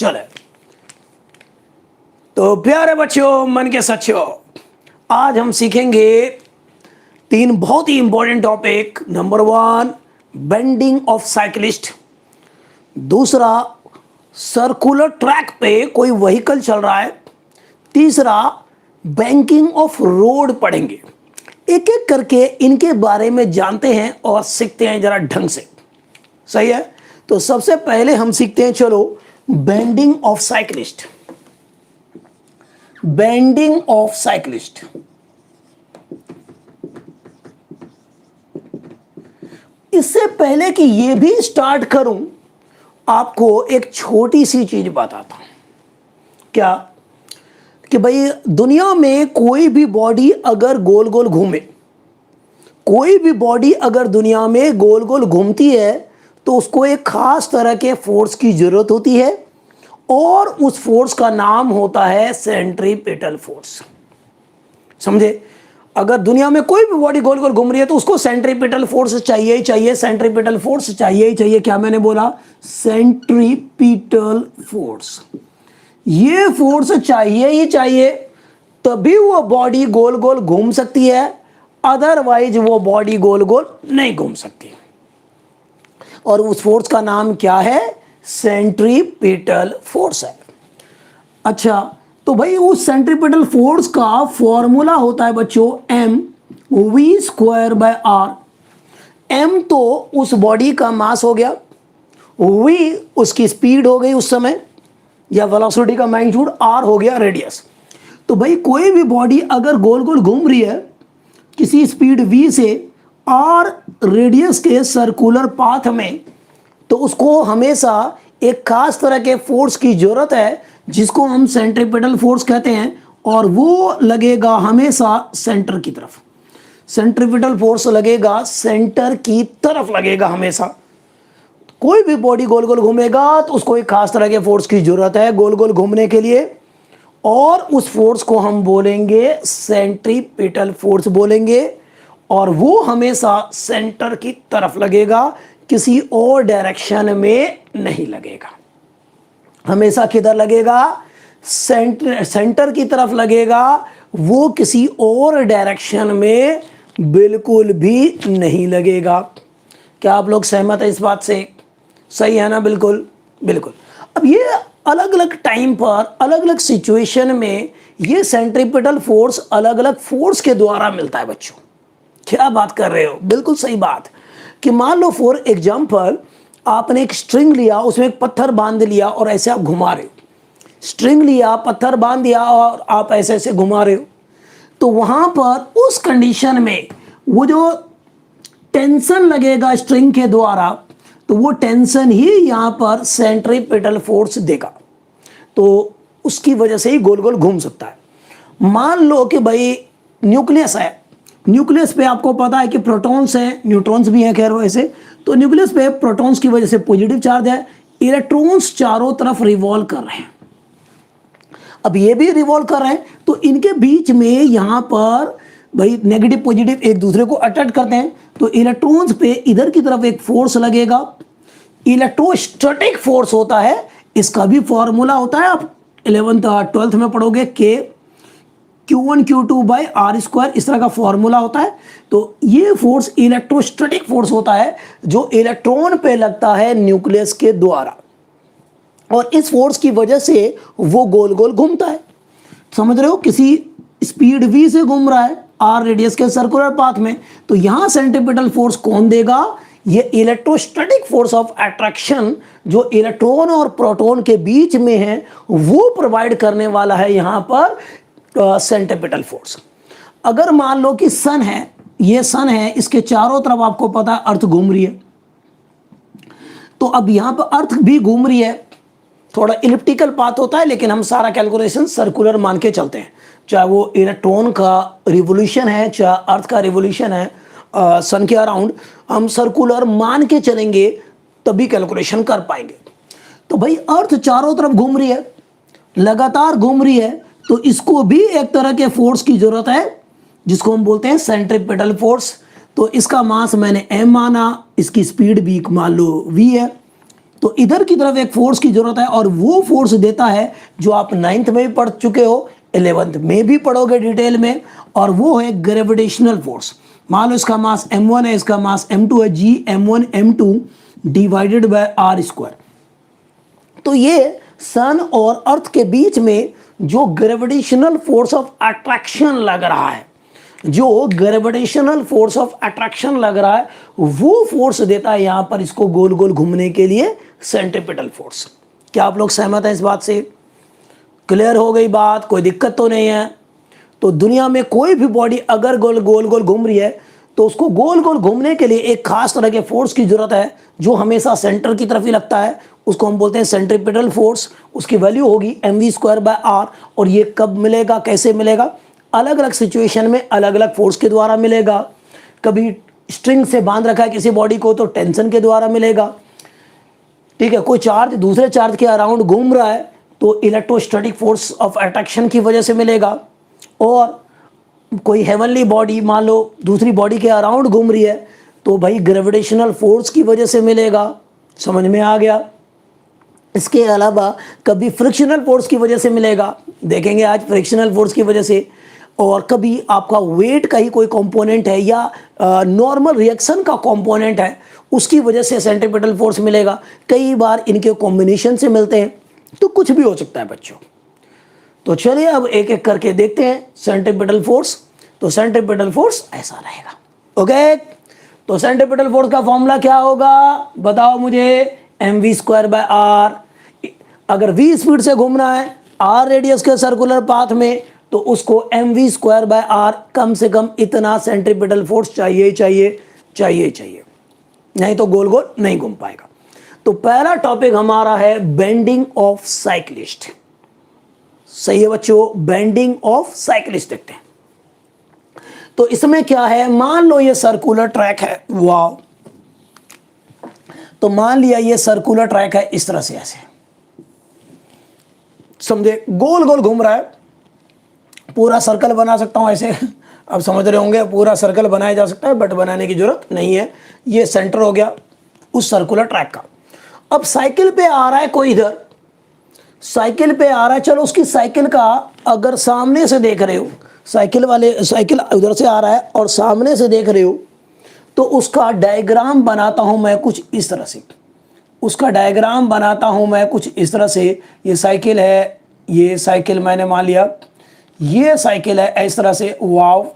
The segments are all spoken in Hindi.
चले तो प्यारे बच्चों, मन के सच्चों, आज हम सीखेंगे 3 बहुत ही important topic. Number 1 bending of cyclist, दूसरा सर्कुलर ट्रैक पे कोई व्हीकल चल रहा है, तीसरा बैंकिंग ऑफ रोड पढ़ेंगे। एक एक करके इनके बारे में जानते हैं और सीखते हैं जरा ढंग से। सही है, तो सबसे पहले हम सीखते हैं, चलो, bending of cyclist. Bending of cyclist, इससे पहले कि यह भी स्टार्ट करूं, आपको एक छोटी सी चीज बताता हूं। क्या कि भाई दुनिया में कोई भी बॉडी अगर गोल गोल घूमे, कोई भी बॉडी अगर दुनिया में गोल गोल घूमती है तो उसको एक खास तरह के फोर्स की जरूरत होती है और उस फोर्स का नाम होता है सेंट्रीपिटल फोर्स। समझे? अगर दुनिया में कोई भी बॉडी गोल गोल घूम रही है तो उसको सेंट्रीपिटल फोर्स चाहिए ही चाहिए, सेंट्रीपिटल फोर्स चाहिए ही चाहिए। क्या मैंने बोला? Centripetal force. ये फोर्स चाहिए ही चाहिए, तभी वो बॉडी गोल गोल घूम सकती है, अदरवाइज वो बॉडी गोल गोल नहीं घूम सकती। और उस फोर्स का नाम क्या है? सेंट्रीपिटल फोर्स है। अच्छा, तो भाई उस सेंट्रीपिटल फोर्स का फॉर्मूला होता है बच्चों mv²/r। m तो उस बॉडी का मास हो गया, v उसकी स्पीड हो गई उस समय या वेलोसिटी का मैग्नीट्यूड, r हो गया रेडियस। तो भाई कोई भी बॉडी अगर गोल गोल घूम रही है किसी स्पीड v से r रेडियस के सर्कुलर पाथ में, तो उसको हमेशा एक खास तरह के फोर्स की जरूरत है जिसको हम सेंट्रीपिटल फोर्स कहते हैं, और वो लगेगा हमेशा सेंटर की तरफ। सेंट्रीपिटल फोर्स लगेगा सेंटर की तरफ लगेगा हमेशा। कोई भी बॉडी गोल गोल घूमेगा तो उसको एक खास तरह के फोर्स की जरूरत है गोल गोल घूमने के लिए, और उस फोर्स को हम बोलेंगे सेंट्रीपिटल फोर्स बोलेंगे, और वो हमेशा सेंटर की तरफ लगेगा, किसी और डायरेक्शन में नहीं लगेगा। हमेशा किधर लगेगा? सेंटर की तरफ लगेगा, वो किसी और डायरेक्शन में बिल्कुल भी नहीं लगेगा। क्या आप लोग सहमत हैं इस बात से? सही है ना? बिल्कुल बिल्कुल। अब ये अलग अलग टाइम पर अलग अलग सिचुएशन में ये सेंट्रीपिटल फोर्स अलग अलग फोर्स के द्वारा मिलता है बच्चों। क्या बात कर रहे हो? बिल्कुल सही बात। कि मान लो फॉर एग्जांपल आपने एक स्ट्रिंग लिया, उसमें एक पत्थर बांध लिया और ऐसे आप घुमा रहे हो। स्ट्रिंग लिया, पत्थर बांध दिया और आप ऐसे ऐसे घुमा रहे हो, तो वहां पर उस कंडीशन में वो जो टेंशन लगेगा स्ट्रिंग के द्वारा, तो वो टेंशन ही यहां पर सेंट्रीपिटल फोर्स देगा, तो उसकी वजह से ही गोल गोल घूम सकता है। मान लो कि भाई न्यूक्लियस है, न्यूक्लियस पे आपको पता है कि प्रोटॉन्स हैं, न्यूट्रॉन्स भी हैं, खैर वैसे तो न्यूक्लियस पे प्रोटॉन्स की वजह से पॉजिटिव चार्ज है, इलेक्ट्रॉन्स चारों तरफ रिवॉल्व कर रहे हैं। अब ये भी रिवॉल्व कर रहे हैं, तो इनके बीच में यहां पर भाई नेगेटिव पॉजिटिव एक दूसरे को अट्रैक्ट करते हैं, तो इलेक्ट्रॉन्स पे इधर की तरफ एक फोर्स लगेगा, इलेक्ट्रोस्टैटिक फोर्स होता है। इसका भी फॉर्मूला होता है, आप 11th 12th में पढ़ोगे, K Q1 Q2/r², इस तरह का फॉर्मूला होता है। तो ये फोर्स इलेक्ट्रोस्टैटिक फोर्स होता है जो इलेक्ट्रॉन पे लगता है न्यूक्लियस के द्वारा, और इस फोर्स की वजह से वो गोल गोल घूमता है। समझ रहे हो? किसी स्पीड v से घूम रहा है r रेडियस के सर्कुलर पाथ में, तो यहां सेंट्रीपिटल फोर्स कौन देगा? ये इलेक्ट्रोस्टैटिक फोर्स ऑफ अट्रैक्शन जो इलेक्ट्रॉन और प्रोटॉन के बीच में है, वो प्रोवाइड करने वाला है यहां पर सेंट्रीपिटल फोर्स। अगर मान लो कि सन है, ये सन है, इसके चारों तरफ आपको पता है अर्थ घूम रही है, तो अब यहां पर अर्थ भी घूम रही है, थोड़ा इलिप्टिकल पाथ होता है, लेकिन हम सारा कैलकुलेशन सर्कुलर मान के चलते हैं। चाहे वो इलेक्ट्रॉन का रिवोल्यूशन है, चाहे अर्थ का रिवोल्यूशन है सन के अराउंड, हम सर्कुलर मान के चलेंगे तभी कैलकुलेशन कर पाएंगे। तो भाई अर्थ चारों तरफ घूम रही है, लगातार घूम रही है, तो इसको भी एक तरह के फोर्स की जरूरत है जिसको हम बोलते हैं सेंट्रीपिटल फोर्स। तो इसका मास मैंने m माना, इसकी स्पीड भी मान लो v है, तो इधर की तरफ एक फोर्स की जरूरत है, और वो फोर्स देता है जो आप 9th में भी पढ़ चुके हो, 11th में भी पढ़ोगे डिटेल में, और वो है ग्रेविटेशनल फोर्स। मान लो इसका मास m1 है, इसका मास m2 है, G m1 m2 divided by r square. तो ये सन और अर्थ के बीच में जो ग्रेविटेशनल फोर्स ऑफ अट्रैक्शन लग रहा है, जो ग्रेविटेशनल फोर्स ऑफ अट्रैक्शन लग रहा है, वो फोर्स देता है यहां पर इसको गोल गोल घूमने के लिए सेंट्रीपिटल फोर्स। क्या आप लोग सहमत हैं इस बात से? क्लियर हो गई बात? कोई दिक्कत तो नहीं है? तो दुनिया में कोई भी बॉडी अगर गोल गोल घूम रही है तो उसको गोल गोल घूमने के लिए एक खास तरह के फोर्स की जरूरत है जो हमेशा सेंटर की तरफ ही लगता है, उसको हम बोलते हैं सेंट्रीपिटल फोर्स। उसकी वैल्यू होगी mv²/r। और ये कब मिलेगा, कैसे मिलेगा? अलग अलग सिचुएशन में अलग अलग फोर्स के द्वारा मिलेगा। कभी स्ट्रिंग से बांध रखा है किसी बॉडी को तो टेंशन के द्वारा मिलेगा, ठीक है। कोई चार्ज दूसरे चार्ज के अराउंड घूम रहा है तो इलेक्ट्रोस्टैटिक फोर्स ऑफ अट्रैक्शन की वजह से मिलेगा। और कोई हेवनली बॉडी मान लो दूसरी बॉडी के अराउंड घूम रही है तो भाई ग्रेविटेशनल फोर्स की वजह से मिलेगा। समझ में आ गया? इसके अलावा कभी फ्रिक्शनल फोर्स की वजह से मिलेगा, देखेंगे आज फ्रिक्शनल फोर्स की वजह से। और कभी आपका वेट का ही कोई कंपोनेंट है या नॉर्मल रिएक्शन का कंपोनेंट है, उसकी वजह से सेंट्रीपिटल फोर्स मिलेगा। कई बार इनके कॉम्बिनेशन से मिलते हैं, तो कुछ भी हो सकता है बच्चों। तो चलिए अब एक एक करके देखते हैं सेंट्रीपिटल फोर्स। तो सेंट्रीपिटल फोर्स ऐसा रहेगा, ओके। तो सेंट्रीपिटल फोर्स का फॉर्मूला क्या होगा बताओ मुझे? mv²/r। अगर v स्पीड से घूमना है r रेडियस के सर्कुलर पाथ में तो उसको mv²/r कम से कम इतना सेंट्रीपिटल फोर्स चाहिए चाहिए चाहिए चाहिए, नहीं तो गोल गोल नहीं घूम पाएगा। तो पहला टॉपिक हमारा है बेंडिंग ऑफ साइक्लिस्ट। सही है बच्चों, बेंडिंग ऑफ साइक्लिस्ट देखते हैं। तो इसमें क्या है, मान लो ये सर्कुलर ट्रैक है, वाह। तो मान लिया ये सर्कुलर ट्रैक है इस तरह से, ऐसे समझे, गोल गोल घूम रहा है। पूरा सर्कल बना सकता हूं ऐसे, अब समझ रहे होंगे पूरा सर्कल बनाया जा सकता है, बट बनाने की जरूरत नहीं है। ये सेंटर हो गया उस सर्कुलर ट्रैक का। अब साइकिल पे आ रहा है कोई, इधर साइकिल पे आ रहा है, चलो उसकी साइकिल का अगर सामने से देख रहे हो, साइकिल उधर से आ रहा है और सामने से देख रहे हो, तो उसका डायग्राम बनाता हूं मैं कुछ इस तरह से। उसका डायग्राम बनाता हूं मैं कुछ इस तरह से। ये साइकिल है, ये साइकिल मैंने मान लिया, ये साइकिल है इस तरह से, वाव।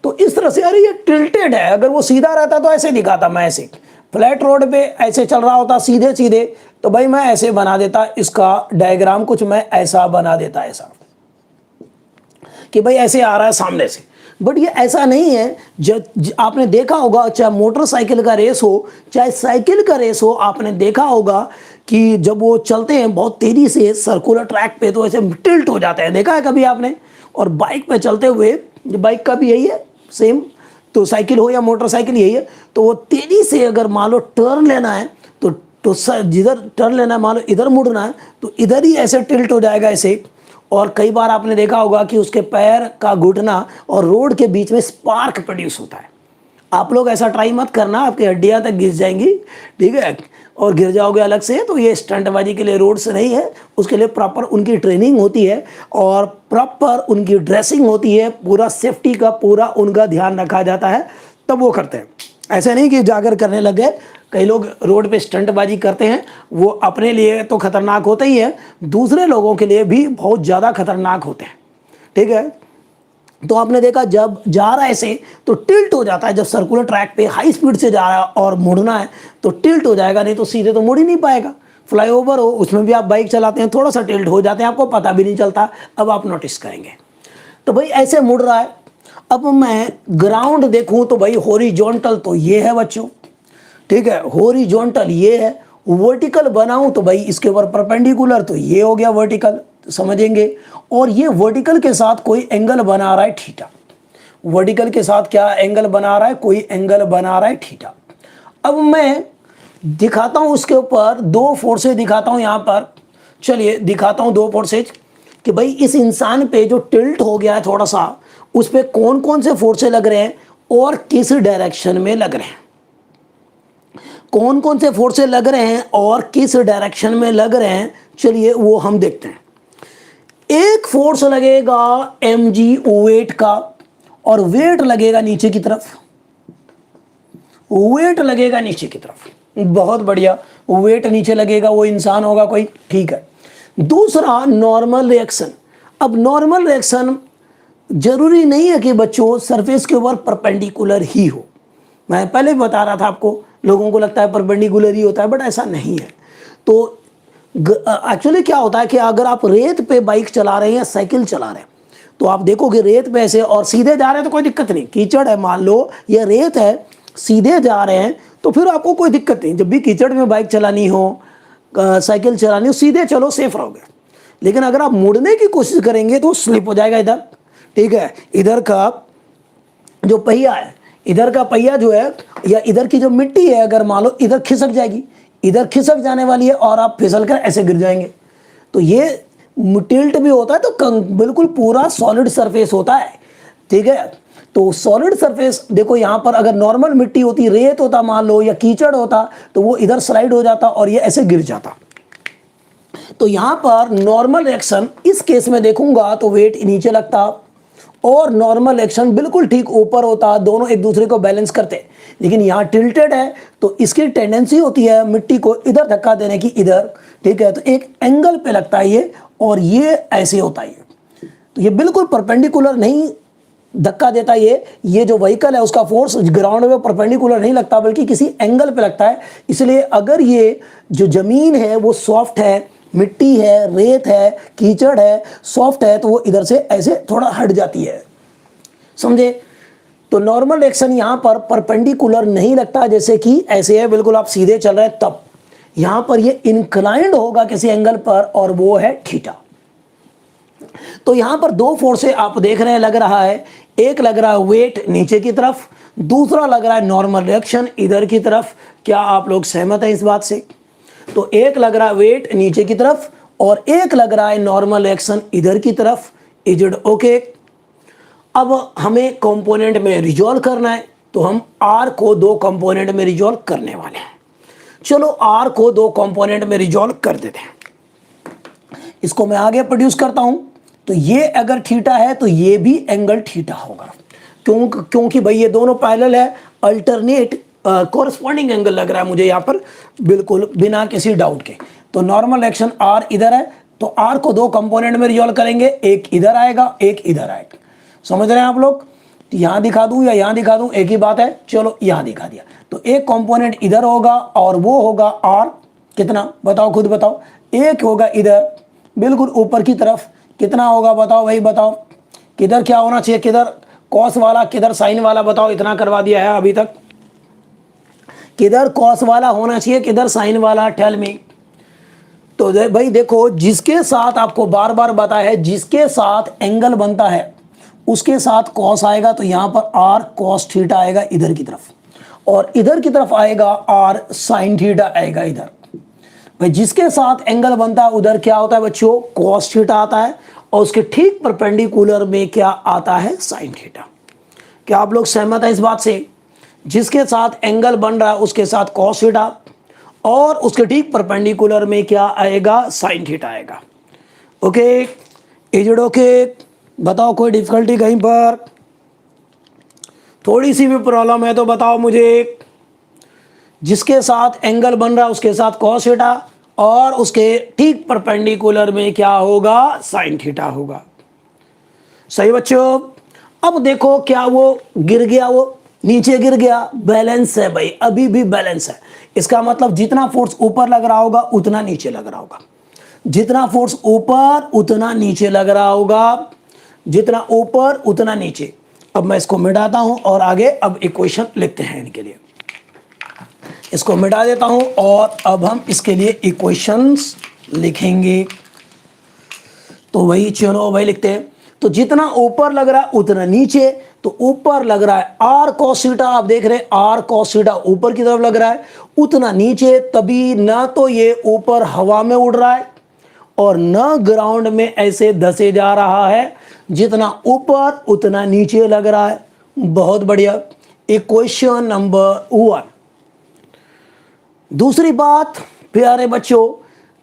तो इस तरह से, अरे ये टिल्टेड है, अगर वो सीधा रहता तो ऐसे दिखाता मैं, ऐसे फ्लैट रोड पे ऐसे चल रहा होता सीधे सीधे, तो भाई मैं ऐसे बना देता इसका डायग्राम, कुछ मैं ऐसा बना देता, ऐसा कि भाई ऐसे आ रहा है सामने से। बट ये ऐसा नहीं है। जब आपने देखा होगा, चाहे मोटरसाइकिल का रेस हो चाहे साइकिल का रेस हो, आपने देखा होगा कि जब वो चलते हैं बहुत तेजी से सर्कुलर ट्रैक पे तो ऐसे टिल्ट हो जाते हैं, देखा है कभी आपने? और बाइक पे चलते हुए, बाइक का भी यही है सेम, तो साइकिल हो या मोटरसाइकिल यही है। तो वो तेजी से अगर मान लो टर्न लेना है तो जिधर टर्न लेना है, मान लो इधर मुड़ना है तो इधर ही ऐसे टिल्ट हो जाएगा ऐसे। और कई बार आपने देखा होगा कि उसके पैर का घुटना और रोड के बीच में स्पार्क प्रोड्यूस होता है। आप लोग ऐसा ट्राई मत करना, आपकी हड्डियां तक घिस जाएंगी, ठीक है, और गिर जाओगे अलग से। तो ये स्टंटबाजी के लिए रोड से नहीं है, उसके लिए प्रॉपर उनकी ट्रेनिंग होती है और प्रॉपर उनकी ड्रेसिंग होती है, पूरा सेफ्टी का पूरा उनका ध्यान रखा जाता है, तब वो करते हैं। ऐसे नहीं कि जाकर करने लग गए। कई लोग रोड पे स्टंटबाजी करते हैं, वो अपने लिए तो खतरनाक होते ही है, दूसरे लोगों के लिए भी बहुत ज़्यादा खतरनाक होते हैं, ठीक है। तो आपने देखा जब जा रहा है ऐसे तो टिल्ट हो जाता है, जब सर्कुलर ट्रैक पे हाई स्पीड से जा रहा है और मुड़ना है तो टिल्ट हो जाएगा, नहीं तो सीधे तो मुड़ ही नहीं पाएगा। फ्लाईओवर हो उसमें भी आप बाइक चलाते हैं, थोड़ा सा टिल्ट हो जाते हैं, आपको पता भी नहीं चलता, अब आप नोटिस करेंगे। तो भाई ऐसे मुड़ रहा है। अब मैं ग्राउंड देखूं तो भाई हॉरिजॉन्टल तो ये है बच्चों, ठीक है, हॉरिजॉन्टल ये है। वर्टिकल बनाऊं तो भाई इसके ऊपर परपेंडिकुलर, तो ये हो गया वर्टिकल, समझेंगे। और ये वर्टिकल के साथ कोई एंगल बना रहा है थीटा, वर्टिकल के साथ क्या एंगल बना रहा है, कोई एंगल बना रहा है थीटा। अब मैं दिखाता हूं उसके ऊपर दो फोर्सेज दिखाता हूं यहां पर, चलिए दिखाता हूं दो फोर्सेज कि भाई इस इंसान पे जो टिल्ट हो गया है थोड़ा सा, उस पे कौन कौन से फोर्सेज लग रहे हैं और किस डायरेक्शन में लग रहे हैं। कौन कौन से फोर्सेस लग रहे हैं और किस डायरेक्शन में लग रहे हैं, चलिए वो हम देखते हैं। एक फोर्स लगेगा mg वेट का, और वेट लगेगा नीचे की तरफ, वेट लगेगा नीचे की तरफ, बहुत बढ़िया, वेट नीचे लगेगा, वो इंसान होगा कोई, ठीक है। दूसरा नॉर्मल रिएक्शन। अब नॉर्मल रिएक्शन जरूरी नहीं है कि बच्चों सरफेस के ऊपर परपेंडिकुलर ही हो, मैं पहले भी बता रहा था आपको, लोगों को लगता है परपेंडिकुलर ही होता है, बट ऐसा नहीं है। तो एक्चुअली क्या होता है कि अगर आप रेत पे बाइक चला रहे हैं या साइकिल चला रहे हैं, तो आप देखोगे रेत पे ऐसे और सीधे जा रहे हैं तो कोई दिक्कत नहीं, कीचड़ है मान लो या रेत है, सीधे जा रहे हैं तो फिर आपको कोई दिक्कत नहीं। जब भी कीचड़ में बाइक चलानी हो, साइकिल चलानी हो, सीधे चलो, सेफ रहोगे। लेकिन अगर आप मुड़ने की कोशिश करेंगे तो स्लिप हो जाएगा इधर, ठीक है। इधर का जो पहिया है, इधर का पहिया जो है या इधर की जो मिट्टी है, अगर मान लो इधर खिसक जाएगी, इधर खिसक जाने वाली है और आप फिसल कर ऐसे गिर जाएंगे। तो ये टिल्ट भी होता है, तो बिल्कुल पूरा सॉलिड सरफेस होता है, ठीक है। तो सॉलिड सरफेस देखो, यहां पर अगर नॉर्मल मिट्टी होती, रेत होता मान लो या कीचड़ होता, तो वो इधर स्लाइड हो जाता और ये ऐसे गिर जाता। तो यहां पर नॉर्मल रिएक्शन इस केस में देखूंगा तो वेट नीचे लगता और नॉर्मल एक्शन बिल्कुल ठीक ऊपर होता, दोनों एक दूसरे को बैलेंस करते। लेकिन यहाँ टिल्टेड है तो इसकी टेंडेंसी होती है मिट्टी को इधर धक्का देने की, इधर, ठीक है। तो एक एंगल पे लगता है ये, और ये ऐसे होता है। तो ये बिल्कुल परपेंडिकुलर नहीं धक्का देता, ये जो व्हीकल है उसका फोर्स ग्राउंड में परपेंडिकुलर नहीं लगता, बल्कि किसी एंगल पे लगता है। इसलिए अगर ये जो जमीन है वो सॉफ्ट है, मिट्टी है, रेत है, कीचड़ है, सॉफ्ट है, तो वो इधर से ऐसे थोड़ा हट जाती है, समझे। तो नॉर्मल एक्शन यहां पर परपेंडिकुलर नहीं लगता, जैसे कि ऐसे है बिल्कुल आप सीधे चल रहे हैं, तब यहां पर ये इंक्लाइंड होगा किसी एंगल पर, और वो है थीटा। तो यहां पर दो फोर्सेस आप देख रहे हैं लग रहा है, एक लग रहा है वेट नीचे की तरफ, दूसरा लग रहा है नॉर्मल रिएक्शन इधर की तरफ। क्या आप लोग सहमत हैं इस बात से? तो एक लग रहा है वेट नीचे की तरफ और एक लग रहा है नॉर्मल रिएक्शन इधर की तरफ। Is it okay? अब हमें कंपोनेंट में रिजॉल्व करना है, तो हम आर को दो कंपोनेंट में रिजॉल्व करने वाले हैं। चलो आर को दो कंपोनेंट में रिजॉल्व कर देते हैं। इसको मैं आगे प्रोड्यूस करता हूं। तो ये अगर थीटा है तो ये भी एंगल थीटा होगा, क्योंकि भाई ये दोनों पैरेलल है, अल्टरनेट कोरस्पॉन्डिंग एंगल लग रहा है मुझे यहाँ पर, बिल्कुल बिना किसी डाउट के। तो नॉर्मल एक्शन आर इधर है, तो आर को दो कंपोनेंट में रिजॉल्व करेंगे, एक इधर आएगा एक इधर आएगा। समझ रहे हैं आप लोग? तो यहां दिखा दूं या यहां दिखा दूं, एक ही बात है। चलो यहां दिखा दिया। तो एक कंपोनेंट इधर होगा और वो होगा आर, कितना बताओ, खुद बताओ। एक होगा इधर बिल्कुल ऊपर की तरफ, कितना होगा बताओ भाई, बताओ किधर क्या होना चाहिए, किधर कॉस वाला किधर साइन वाला, बताओ। इतना करवा दिया है अभी तक, किधर कॉस वाला होना चाहिए किधर साइन वाला, टेल मी। तो भाई देखो, जिसके साथ आपको बार बार बताया है, जिसके साथ एंगल बनता है उसके साथ कॉस आएगा, तो यहां पर आर कॉस थीटा आएगा इधर की तरफ, और इधर की तरफ आएगा आर साइन थीटा आएगा इधर। भाई जिसके साथ एंगल बनता है उधर क्या होता है बच्चों, कॉस थीटा आता है, और उसके ठीक परपेंडिकुलर में क्या आता है, साइन थीटा। क्या आप लोग सहमत हैं इस बात से? जिसके साथ एंगल बन रहा है उसके साथ कॉस थीटा, और उसके ठीक परपेंडिकुलर में क्या आएगा, साइन थीटा आएगा। Okay, is it okay? बताओ कोई डिफिकल्टी कहीं पर, थोड़ी सी भी प्रॉब्लम है तो बताओ मुझे। जिसके साथ एंगल बन रहा है उसके साथ कॉस थीटा, और उसके ठीक परपेंडिकुलर में क्या होगा, साइन थीटा होगा। सही बच्चों? अब देखो, क्या वो गिर गया, वो नीचे गिर गया, बैलेंस है भाई, अभी भी बैलेंस है। इसका मतलब जितना फोर्स ऊपर लग रहा होगा उतना नीचे लग रहा होगा, जितना फोर्स ऊपर उतना नीचे लग रहा होगा, जितना ऊपर उतना नीचे। अब मैं इसको मिटाता हूं और आगे अब इक्वेशन लिखते हैं इनके लिए। इसको मिटा देता हूं और अब हम इसके लिए इक्वेशंस लिखेंगे। तो वही चलो भाई लिखते हैं। तो जितना ऊपर लग रहा है उतना नीचे, तो ऊपर लग रहा है आर कॉस थीटा, आप देख रहे हैं आर कॉस थीटा ऊपर की तरफ लग रहा है, उतना नीचे, तभी ना तो ये ऊपर हवा में उड़ रहा है और न ग्राउंड में ऐसे धसे जा रहा है, जितना ऊपर उतना नीचे लग रहा है। बहुत बढ़िया। इक्वेशन नंबर 1, दूसरी बात प्यारे बच्चों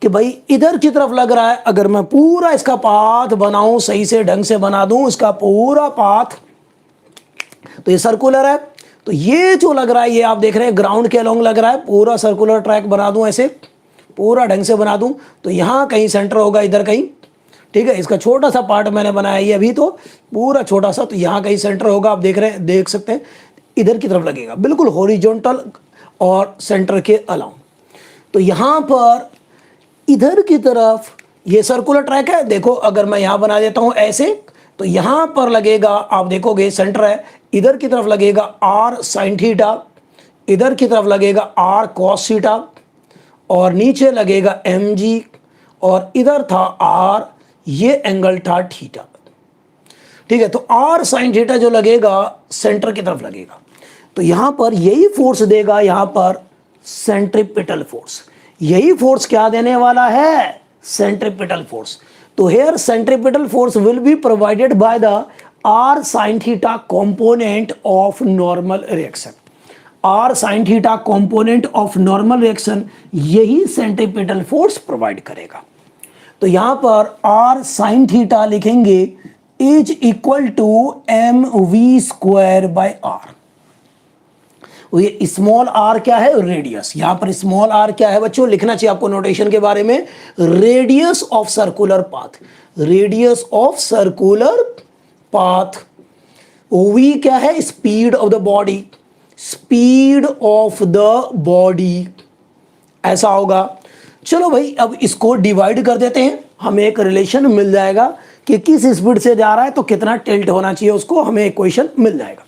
कि भाई इधर की तरफ लग रहा है, अगर मैं पूरा इसका पाथ बनाऊं, सही से ढंग से बना दूं इसका पूरा पाथ, तो ये सर्कुलर है। तो ये जो लग रहा है, ये आप देख रहे हैं ग्राउंड के अलोंग लग रहा है, पूरा सर्कुलर ट्रैक बना दूं ऐसे, पूरा ढंग से बना दूं, तो यहां कहीं सेंटर होगा, इधर कहीं, ठीक है। इसका छोटा सा पार्ट मैंने बनाया ये अभी, तो पूरा छोटा सा, तो यहां कहीं सेंटर होगा, आप देख रहे हैं, देख सकते हैं इधर की तरफ लगेगा, बिल्कुल हॉरिजॉन्टल और सेंटर के अलाउंग। तो यहां पर इधर की तरफ ये सर्कुलर ट्रैक है, देखो अगर मैं यहां बना देता हूं ऐसे, तो यहां पर लगेगा, आप देखोगे सेंटर है, इधर की तरफ लगेगा आर साइन थीटा, इधर की तरफ लगेगा आर कॉस थीटा, और नीचे लगेगा एम जी, और इधर था आर, ये एंगल था थीटा, ठीक है। तो आर साइन थीटा जो लगेगा सेंटर की तरफ लगेगा, तो यहां पर यही फोर्स देगा, यहां पर सेंट्रीपिटल फोर्स, यही फोर्स क्या देने वाला है, सेंट्रीपिटल फोर्स। तो here centripetal force will be provided by the R sine theta component of normal reaction, R sine theta component of normal reaction यही सेंट्रीपिटल फोर्स प्रोवाइड करेगा। तो यहां पर आर साइन थीटा लिखेंगे is equal to m v square by r. ये स्मॉल आर क्या है, रेडियस। यहां पर स्मॉल आर क्या है बच्चों, लिखना चाहिए आपको नोटेशन के बारे में, radius of circular path, radius of circular path. V क्या है, speed of the body, speed of the body, ऐसा होगा। चलो भाई अब इसको डिवाइड कर देते हैं, हमें एक रिलेशन मिल जाएगा कि किस स्पीड से जा रहा है तो कितना टिल्ट होना चाहिए, उसको हमें इक्वेशन मिल जाएगा।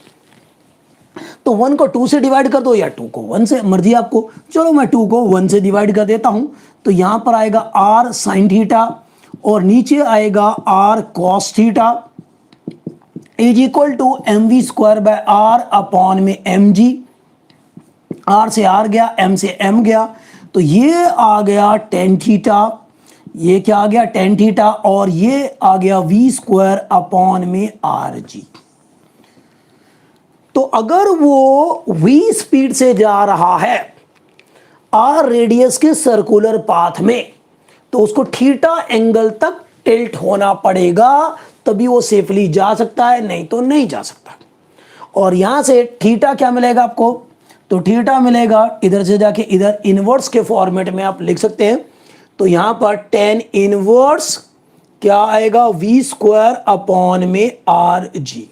तो 1 को 2 से डिवाइड कर दो या 2 को 1 से, मर्जी आपको। चलो मैं 2 को 1 से डिवाइड कर देता हूं, तो यहां पर आएगा आर साइन थीटा और नीचे आएगा R cos theta is equal to m v square by r upon में एम जी। आर से आर गया, एम से एम गया, तो ये आ गया टेन थीटा, ये क्या आ गया टेन थीटा, और ये आ गया वी स्क्वायर अपॉन में आर जी। तो अगर वो v स्पीड से जा रहा है आर रेडियस के सर्कुलर पाथ में, तो उसको थीटा एंगल तक टिल्ट होना पड़ेगा, तभी वो सेफली जा सकता है, नहीं तो नहीं जा सकता। और यहां से थीटा क्या मिलेगा आपको, तो थीटा मिलेगा इधर से जाके इधर इनवर्स के फॉर्मेट में आप लिख सकते हैं। तो यहां पर टेन इनवर्स क्या आएगा, वी स्क्वायर अपॉन में R G.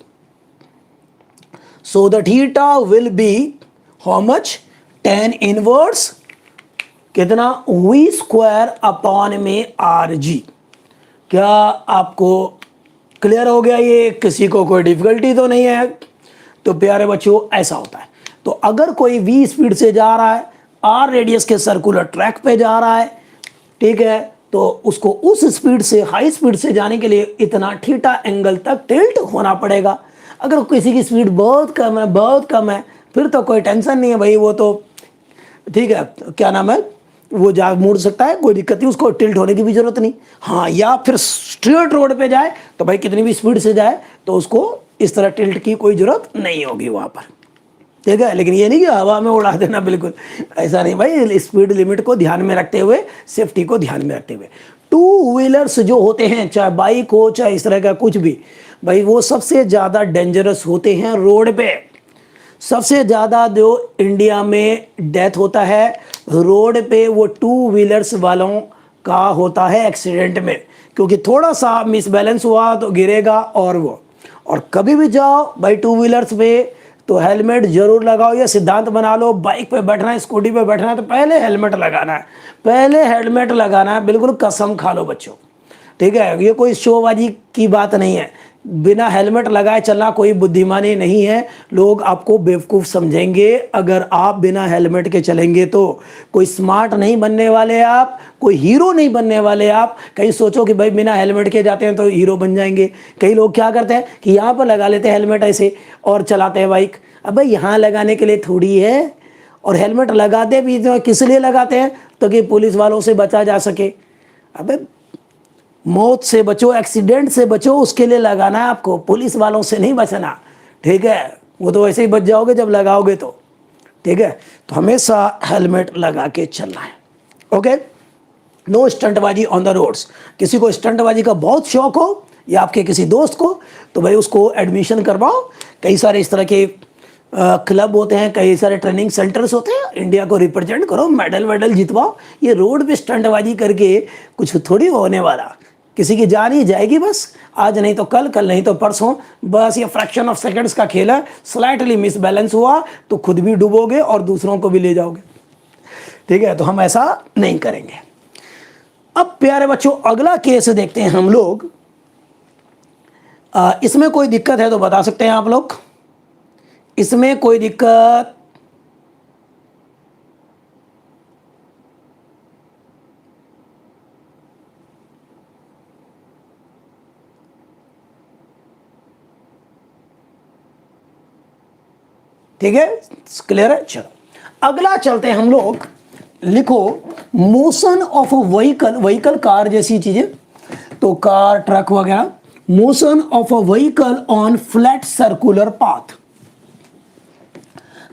So the theta will be how much, tan inverse कितना, v स्क्वायर अपॉन में आर जी। क्या आपको क्लियर हो गया, ये किसी को कोई डिफिकल्टी तो नहीं है। तो प्यारे बच्चों ऐसा होता है। तो अगर कोई v स्पीड से जा रहा है, आर रेडियस के सर्कुलर ट्रैक पे जा रहा है, ठीक है, तो उसको उस स्पीड से, हाई स्पीड से जाने के लिए इतना थीटा एंगल तक टिल्ट होना पड़ेगा। अगर किसी की स्पीड बहुत कम है, बहुत कम है, फिर तो कोई टेंशन नहीं है भाई, वो तो ठीक है, क्या नाम है, वो जा मुड़ सकता है, कोई दिक्कत नहीं, उसको टिल्ट होने की भी जरूरत नहीं। हाँ, या फिर स्ट्रेट रोड पे जाए तो भाई कितनी भी स्पीड से जाए तो उसको इस तरह टिल्ट की कोई जरूरत नहीं होगी वहां पर, ठीक है। लेकिन ये नहीं कि हवा में उड़ा देना, बिल्कुल ऐसा नहीं भाई, स्पीड लिमिट को ध्यान में रखते हुए, सेफ्टी को ध्यान में रखते हुए। टू व्हीलर्स जो होते हैं, चाहे बाइक हो चाहे इस तरह का कुछ भी, भाई वो सबसे ज़्यादा डेंजरस होते हैं रोड पे। सबसे ज़्यादा जो इंडिया में डेथ होता है रोड पे, वो टू व्हीलर्स वालों का होता है एक्सीडेंट में, क्योंकि थोड़ा सा मिसबैलेंस हुआ तो गिरेगा। और कभी भी जाओ भाई टू व्हीलर्स पे तो हेलमेट जरूर लगाओ, या सिद्धांत बना लो, बाइक पे बैठना है, स्कूटी पे बैठना है तो पहले हेलमेट लगाना है, पहले हेलमेट लगाना है, बिल्कुल कसम खा लो बच्चों, ठीक है। ये कोई शोबाजी की बात नहीं है, बिना हेलमेट लगाए चलना कोई बुद्धिमानी नहीं है। लोग आपको बेवकूफ़ समझेंगे अगर आप बिना हेलमेट के चलेंगे तो। कोई स्मार्ट नहीं बनने वाले आप, कोई हीरो नहीं बनने वाले आप। कहीं सोचो कि भाई बिना हेलमेट के जाते हैं तो हीरो बन जाएंगे। कई लोग क्या करते हैं कि यहाँ पर लगा लेते हैं हेलमेट ऐसे और चलाते हैं बाइक। अब भाई यहाँ लगाने के लिए थोड़ी है, और हेलमेट लगाते भी तो किस लिए लगाते हैं, तो कि पुलिस वालों से बचा जा सके। अबे मौत से बचो, एक्सीडेंट से बचो, उसके लिए लगाना है आपको, पुलिस वालों से नहीं बचना, ठीक है। वो तो वैसे ही बच जाओगे जब लगाओगे तो, ठीक है, तो हमेशा हेलमेट लगा के चलना है। ओके, नो स्टंटबाजी ऑन द रोड्स। किसी को स्टंटबाजी का बहुत शौक हो या आपके किसी दोस्त को, तो भाई उसको एडमिशन करवाओ। कई सारे इस तरह के क्लब होते हैं, कई सारे ट्रेनिंग सेंटर्स होते हैं, इंडिया को रिप्रेजेंट करो, मेडल वेडल जितवाओ। ये रोड पे स्टंटबाजी करके कुछ थोड़ी होने वाला, किसी की जान ही जाएगी बस, आज नहीं तो कल, कल नहीं तो परसों। बस ये फ्रैक्शन ऑफ सेकंड्स का खेल है, स्लाइटली मिस बैलेंस हुआ तो खुद भी डूबोगे और दूसरों को भी ले जाओगे। ठीक है, तो हम ऐसा नहीं करेंगे। अब प्यारे बच्चों, अगला केस देखते हैं हम लोग। इसमें कोई दिक्कत है तो बता सकते हैं आप लोग, इसमें कोई दिक्कत? ठीक है, क्लियर है। चलो अगला चलते हैं हम लोग। लिखो motion of a vehicle, vehicle car जैसी चीजें, तो कार ट्रक वगैरह। Motion of a vehicle on flat circular path.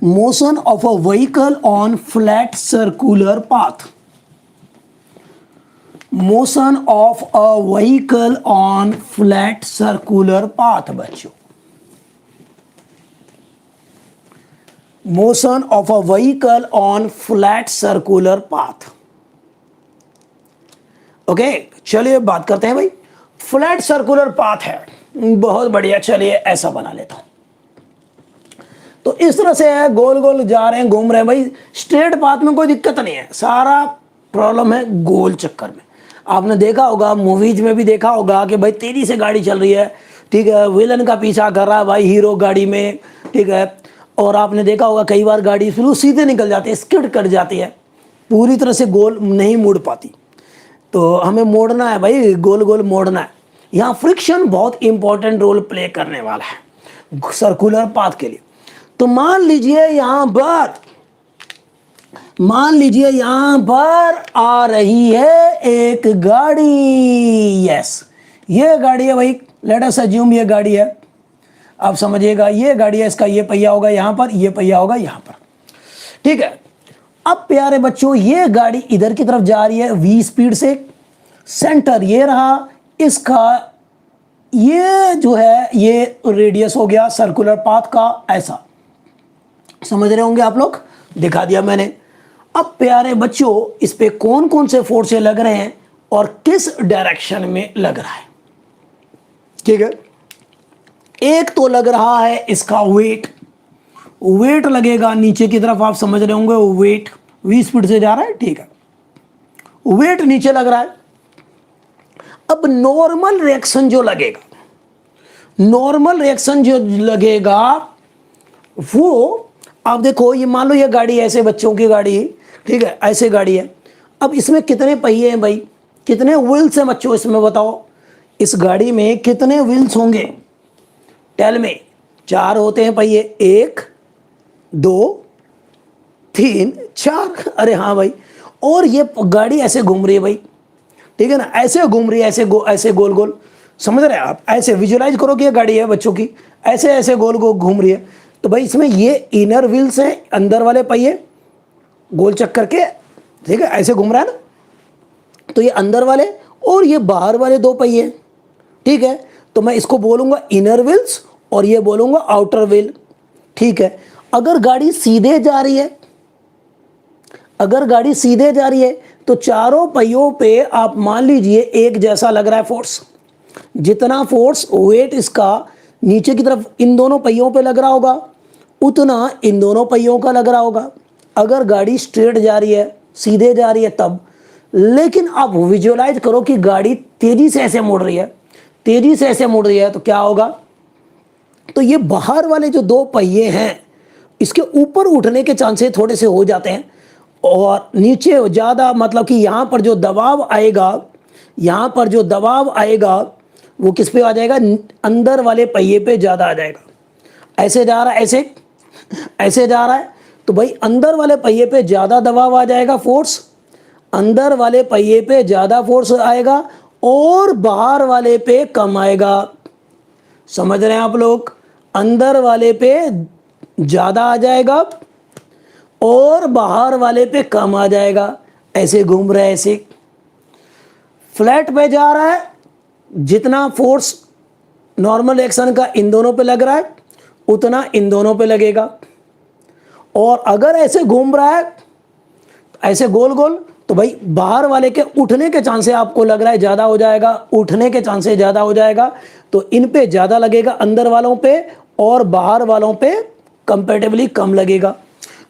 Motion of a vehicle on flat circular path. Motion of a vehicle on flat circular path बच्चों। Motion of a vehicle on flat circular path. Okay, चलिए बात करते हैं भाई। फ्लैट सर्कुलर पाथ है, बहुत बढ़िया, चलिए ऐसा बना लेता हूं। तो इस तरह से है, गोल गोल जा रहे हैं, घूम रहे हैं भाई। स्ट्रेट पाथ में कोई दिक्कत नहीं है, सारा प्रॉब्लम है गोल चक्कर में। आपने देखा होगा, मूवीज में भी देखा होगा कि भाई तेजी से गाड़ी चल रही है, ठीक है, विलन का पीछा कर रहा है भाई हीरो गाड़ी में, ठीक है, और आपने देखा होगा कई बार गाड़ी फिर सीधे निकल जाती है, स्किड कर जाती है, पूरी तरह से गोल नहीं मुड़ पाती। तो हमें मोड़ना है भाई, गोल गोल मोड़ना है। यहाँ फ्रिक्शन बहुत इंपॉर्टेंट रोल प्ले करने वाला है सर्कुलर पाथ के लिए। तो मान लीजिए यहां पर आ रही है एक गाड़ी। यस, ये गाड़ी है भाई, लेट अस अज्यूम ये गाड़ी है। आप समझिएगा, ये गाड़ी है, इसका ये पहिया होगा यहां पर, ये पहिया होगा यहां पर, ठीक है। अब प्यारे बच्चों, ये गाड़ी इधर की तरफ जा रही है v स्पीड से, सेंटर ये रहा, इसका ये जो है ये रेडियस हो गया सर्कुलर पाथ का, ऐसा समझ रहे होंगे आप लोग, दिखा दिया मैंने। अब प्यारे बच्चों, इस पे कौन कौन से फोर्सेस लग रहे हैं और किस डायरेक्शन में लग रहा है, ठीक है। एक तो लग रहा है इसका वेट, वेट लगेगा नीचे की तरफ, आप समझ रहे होंगे, वेट v स्पीड से जा रहा है, ठीक है, वेट नीचे लग रहा है। अब नॉर्मल रिएक्शन जो लगेगा, नॉर्मल रिएक्शन जो लगेगा वो, आप देखो, ये मान लो ये गाड़ी ऐसे बच्चों की गाड़ी, ठीक है, ऐसे गाड़ी है। अब इसमें कितने पहिए हैं भाई, कितने व्हील्स हैं बच्चों, इसमें बताओ, इस गाड़ी में कितने व्हील्स होंगे? टेल में, 4 होते हैं पहिए, 1 2 3 4, अरे हाँ भाई। और ये गाड़ी ऐसे घूम रही है भाई, ठीक है ना, ऐसे घूम रही है, ऐसे गोल गोल, समझ रहे हैं आप, ऐसे विजुअलाइज करो कि ये गाड़ी है बच्चों की, ऐसे ऐसे गोल गोल घूम रही है। तो भाई इसमें ये इनर व्हील्स हैं, अंदर वाले पहिए गोल चक्कर के, ठीक है, ऐसे घूम रहा है ना, तो ये अंदर वाले और ये बाहर वाले 2 पहिए, ठीक है। तो मैं इसको बोलूंगा इनर व्हील्स और ये बोलूंगा आउटर व्हील, ठीक है। अगर गाड़ी सीधे जा रही है, अगर गाड़ी सीधे जा रही है तो चारों पहियों पे आप मान लीजिए एक जैसा लग रहा है फोर्स, जितना फोर्स वेट इसका नीचे की तरफ इन दोनों पहियों पे लग रहा होगा, उतना इन दोनों पहियों का लग रहा होगा। अगर गाड़ी स्ट्रेट जा रही है, सीधे जा रही है तब। लेकिन आप विजुअलाइज करो कि गाड़ी तेजी से ऐसे मुड़ रही है, तेजी से ऐसे मुड़ रही है, तो क्या होगा? तो ये बाहर वाले जो 2 पहिए हैं, इसके ऊपर उठने के चांसेस थोड़े से हो जाते हैं, और नीचे ज़्यादा, मतलब कि यहाँ पर जो दबाव आएगा, यहाँ पर जो दबाव आएगा वो किस पे आ जाएगा? अंदर वाले पहिए पे ज़्यादा आ जाएगा। ऐसे जा रहा है, ऐसे जा रहा है, तो भाई अंदर वाले पहिए पे ज़्यादा दबाव आ जाएगा, फोर्स अंदर वाले पहिए पे ज़्यादा फोर्स आएगा और बाहर वाले पे कम आएगा। समझ रहे हैं आप लोग? अंदर वाले पे ज़्यादा आ जाएगा, और बाहर वाले पे कम आ जाएगा। ऐसे घूम रहा है, ऐसे फ्लैट पे जा रहा है, जितना फोर्स नॉर्मल एक्शन का इन दोनों पे लग रहा है उतना इन दोनों पे लगेगा। और अगर ऐसे घूम रहा है ऐसे गोल गोल, तो भाई बाहर वाले के उठने के चांसेस आपको लग रहा है ज़्यादा हो जाएगा, उठने के चांसेस ज़्यादा हो जाएगा, तो इन पे ज़्यादा लगेगा अंदर वालों पे, और बाहर वालों पे कंपैरेटिवली कम लगेगा।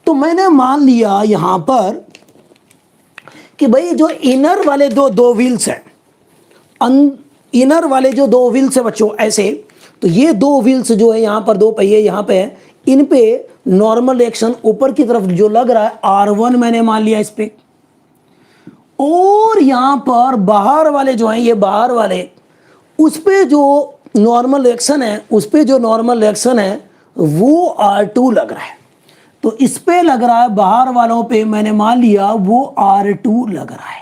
तो मैंने मान लिया यहाँ पर कि भाई जो इनर वाले दो व्हील्स हैं, इनर वाले जो दो व्हील्स है बच्चों ऐसे, तो ये दो व्हील्स जो है यहाँ पर, दो पहिए यहाँ पे है, इन पे नॉर्मल एक्शन ऊपर की तरफ जो लग रहा है R1 मैंने मान लिया इस पे, और यहां पर बाहर वाले जो हैं, ये बाहर वाले, उस पे जो नॉर्मल एक्शन है, उस पे जो नॉर्मल एक्शन है वो R2 लग रहा है। तो इस पे लग रहा है बाहर वालों पे, मैंने मान लिया वो R2 लग रहा है।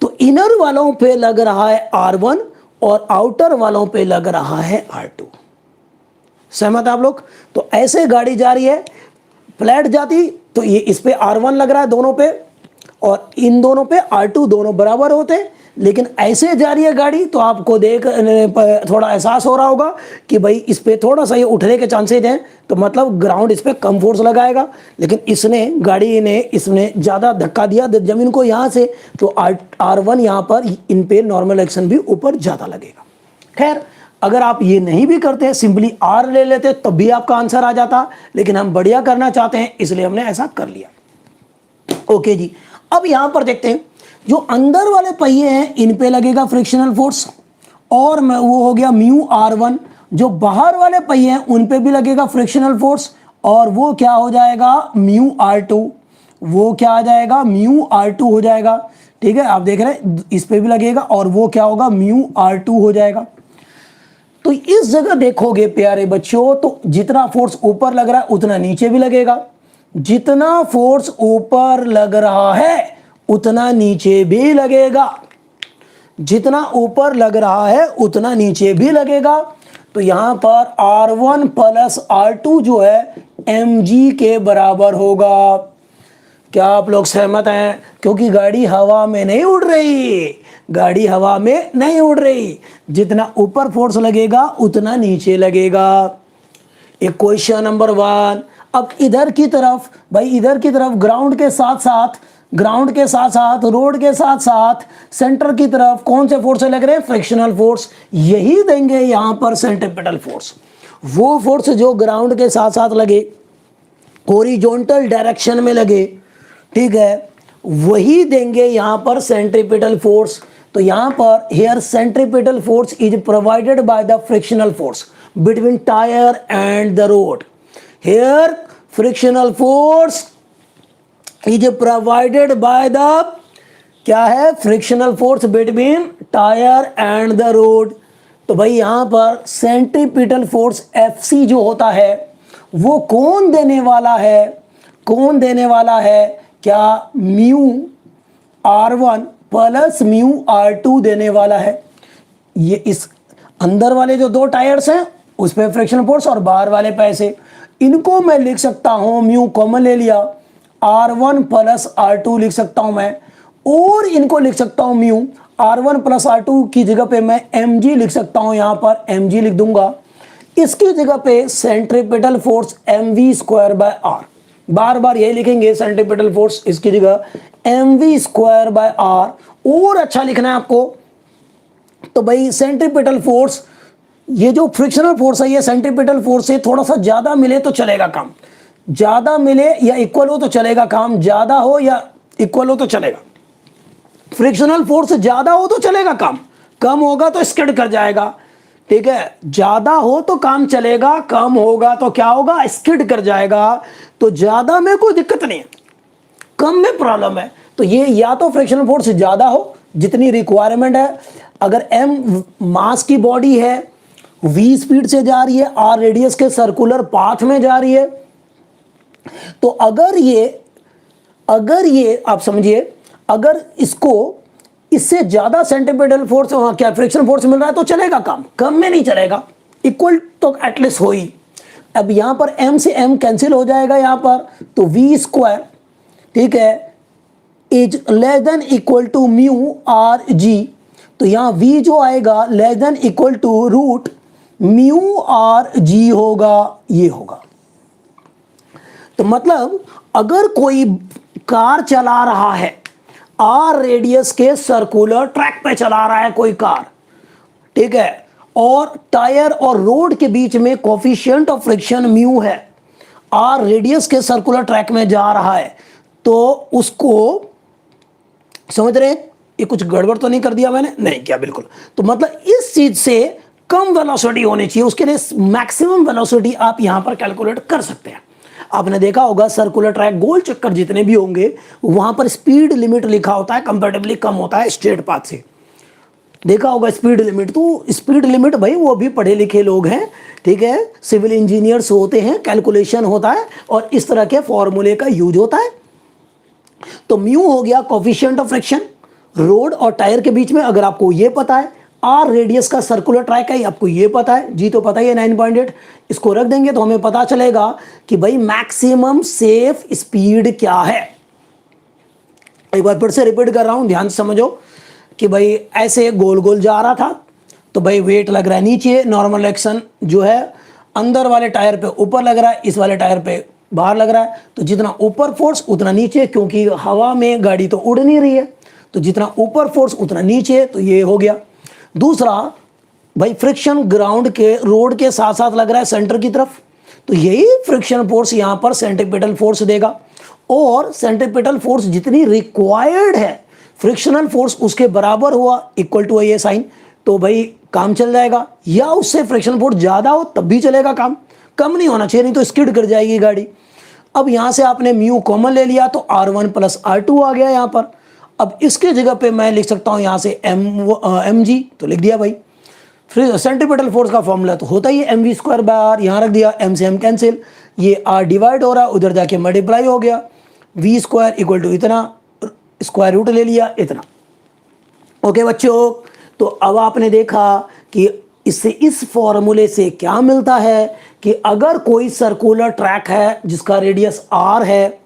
तो इनर वालों पे लग रहा है R1 और आउटर वालों पे लग रहा है R2। सहमत आप लोग? तो ऐसे गाड़ी जा रही है, फ्लैट जाती तो ये इस पे R1 लग रहा है दोनों पे, और इन दोनों पे R2, दोनों बराबर होते हैं। लेकिन ऐसे जा रही है गाड़ी तो आपको देख थोड़ा एहसास हो रहा होगा कि भाई इस पे थोड़ा सा ये उठने के चांसेज हैं, तो मतलब ग्राउंड इस पे कम फोर्स लगाएगा। लेकिन इसने गाड़ी ने इसने ज़्यादा धक्का दिया जमीन को यहाँ से, तो R1 यहाँ पर इन पे नॉर्मल एक्शन भी ऊपर ज़्यादा लगेगा। खैर, अगर आप ये नहीं भी करते, सिंपली R ले लेते, तब भी आपका आंसर आ जाता, लेकिन हम बढ़िया करना चाहते हैं इसलिए हमने ऐसा कर लिया। ओके जी, अब यहां पर देखते हैं जो अंदर वाले पहिए हैं इन पे लगेगा फ्रिक्शनल फोर्स, और वो हो गया म्यू R1। जो बाहर वाले पहिए हैं उन पे भी लगेगा फ्रिक्शनल फोर्स, और वो क्या हो जाएगा म्यू R2। वो क्या आ जाएगा म्यू R2 हो जाएगा। ठीक है, आप देख रहे हैं इस पे भी लगेगा, और वो क्या होगा म्यू R2 हो जाएगा। तो इस जगह देखोगे प्यारे बच्चों, तो जितना फोर्स ऊपर लग रहा है उतना नीचे भी लगेगा, जितना फोर्स ऊपर लग रहा है उतना नीचे भी लगेगा, जितना ऊपर लग रहा है उतना नीचे भी लगेगा। तो यहां पर R1 प्लस R2 जो है mg के बराबर होगा। क्या आप लोग सहमत हैं? क्योंकि गाड़ी हवा में नहीं उड़ रही, गाड़ी हवा में नहीं उड़ रही, जितना ऊपर फोर्स लगेगा उतना नीचे लगेगा। एक क्वेश्चन नंबर 1। अब इधर की तरफ, भाई इधर की तरफ ग्राउंड के साथ साथ रोड के साथ साथ सेंटर की तरफ कौन से फोर्स लग रहे हैं? Frictional force. यही देंगे यहां पर सेंट्रीपिटल फोर्स। वो फोर्स जो ग्राउंड के साथ साथ लगे, हॉरिजॉन्टल डायरेक्शन में लगे, ठीक है, वही देंगे यहां पर सेंट्रीपिटल फोर्स। तो यहां पर here centripetal force is provided by the frictional force between tyre and the road. Here frictional force is provided by the, क्या है? Frictional force between tyre and the road. तो भाई यहां पर सेंट्रीपिटल फोर्स FC जो होता है वो कौन देने वाला है? कौन देने वाला है? क्या mu R1 plus mu R2 देने वाला है। ये इस अंदर वाले जो दो टायर्स हैं उस पे फ्रिक्शनल फोर्स, और बाहर वाले पे ऐसे, इनको मैं लिख सकता हूं, म्यू कॉमन ले लिया, R1 प्लस R2 लिख सकता हूं मैं, और इनको लिख सकता हूं म्यू R1 प्लस R2 की जगह पे मैं mg लिख सकता हूं, यहां पर mg लिख दूंगा। इसकी जगह पे centripetal force mv square by r, बार बार यही लिखेंगे सेंट्रीपिटल फोर्स, इसकी जगह mv स्क्वायर बाय r। और अच्छा लिखना है आपको, तो भाई सेंट्रीपिटल फोर्स, ये जो फ्रिक्शनल फोर्स है ये सेंट्रीपिटल फोर्स से थोड़ा सा ज्यादा मिले तो चलेगा काम, ज्यादा मिले या इक्वल हो तो चलेगा काम, ज्यादा हो या इक्वल हो तो चलेगा। फ्रिक्शनल फोर्स ज्यादा हो तो चलेगा काम, कम होगा तो स्किड कर जाएगा। ठीक है, ज्यादा हो तो काम चलेगा, कम होगा तो क्या होगा? स्किड कर जाएगा। तो ज्यादा में कोई दिक्कत नहीं है, कम में प्रॉब्लम है। तो ये या तो फ्रिक्शनल फोर्स ज्यादा हो जितनी रिक्वायरमेंट है, अगर m मास की बॉडी है, v स्पीड से जा रही है, r रेडियस के सर्कुलर पाथ में जा रही है, तो अगर ये आप समझिए, अगर इसको इससे ज्यादा सेंट्रीपिटल फोर्स क्या फ्रिक्शन फोर्स मिल रहा है तो चलेगा काम, कम में नहीं चलेगा, इक्वल तो एटलीस्ट हो ही। अब यहां पर m से m कैंसिल हो जाएगा यहां पर, तो v स्क्वायर, ठीक है, is less than equal to mu r g. तो यहां v जो आएगा less than equal to root mu r g होगा, ये होगा। तो मतलब अगर कोई कार चला रहा है, आर रेडियस के सर्कुलर ट्रैक पे चला रहा है कोई कार, ठीक है, और टायर और रोड के बीच में कोफिशिएंट ऑफ फ्रिक्शन म्यू है, आर रेडियस के सर्कुलर ट्रैक में जा रहा है, तो उसको समझ रहे हैं, ये कुछ गड़बड़ तो नहीं कर दिया मैंने? नहीं किया बिल्कुल। तो मतलब इस चीज से कम वेलोसिटी होनी चाहिए, उसके लिए मैक्सिमम वेलोसिटी आप यहां पर कैलकुलेट कर सकते हैं। आपने देखा होगा सर्कुलर ट्रैक, गोल चक्कर जितने भी होंगे वहां पर स्पीड लिमिट लिखा होता है, कंपैरेटिवली कम होता है स्ट्रेट पाथ से। देखा होगा स्पीड लिमिट, तो स्पीड लिमिट भाई वो भी पढ़े लिखे लोग हैं, ठीक है, सिविल इंजीनियर्स होते हैं, कैलकुलेशन होता है और इस तरह के फॉर्मूले का यूज होता है। तो म्यू हो गया कोफिशिएंट ऑफ फ्रिक्शन रोड और टायर के बीच में, अगर आपको ये पता है। आर रेडियस का सर्कुलर ट्रैक है, आपको ये पता है, जी तो पता ही है 9.8, इसको रख देंगे तो हमें पता चलेगा कि भाई मैक्सिमम सेफ स्पीड क्या है। एक बार फिर से रिपीट कर रहा हूं, ध्यान से समझो कि भाई ऐसे गोल गोल जा रहा था, तो भाई वेट लग रहा है नीचे, नॉर्मल एक्शन जो है अंदर वाले टायर पे ऊपर लग रहा है, इस वाले टायर पे बाहर लग रहा है, तो जितना ऊपर फोर्स उतना नीचे, क्योंकि हवा में गाड़ी तो उड़ नहीं रही है, तो जितना ऊपर फोर्स उतना नीचे, तो ये हो गया। दूसरा भाई फ्रिक्शन ग्राउंड के रोड के साथ साथ लग रहा है सेंटर की तरफ, तो यही फ्रिक्शन फोर्स यहां पर सेंट्रीपिटल फोर्स देगा, और सेंट्रीपिटल फोर्स जितनी रिक्वायर्ड है फ्रिक्शनल फोर्स उसके बराबर हुआ, इक्वल टू ये साइन, तो भाई काम चल जाएगा। या उससे फ्रिक्शन फोर्स ज्यादा हो तब भी चलेगा काम, कम नहीं होना चाहिए, नहीं तो स्किड कर जाएगी गाड़ी। अब यहां से आपने म्यू कॉमन ले लिया, तो R1 प्लस R2 आ गया यहां पर। अब इसके जगह पे मैं लिख सकता हूं यहां से एम जी, तो लिख दिया भाई। फिर सेंट्रीपिटल फोर्स का फॉर्मूला तो होता ही है mv स्क्वायर बाय आर, यहां रख दिया, m से m कैंसिल, ये r डिवाइड हो रहा है, उधर जाके मल्टीप्लाई हो गया, v स्क्वायर इक्वल टू इतना, स्क्वायर रूट ले लिया इतना। ओके बच्चों, तो अब आपने देखा कि इससे, इस फॉर्मूले से क्या मिलता है कि अगर कोई सर्कुलर ट्रैक है जिसका रेडियस r है,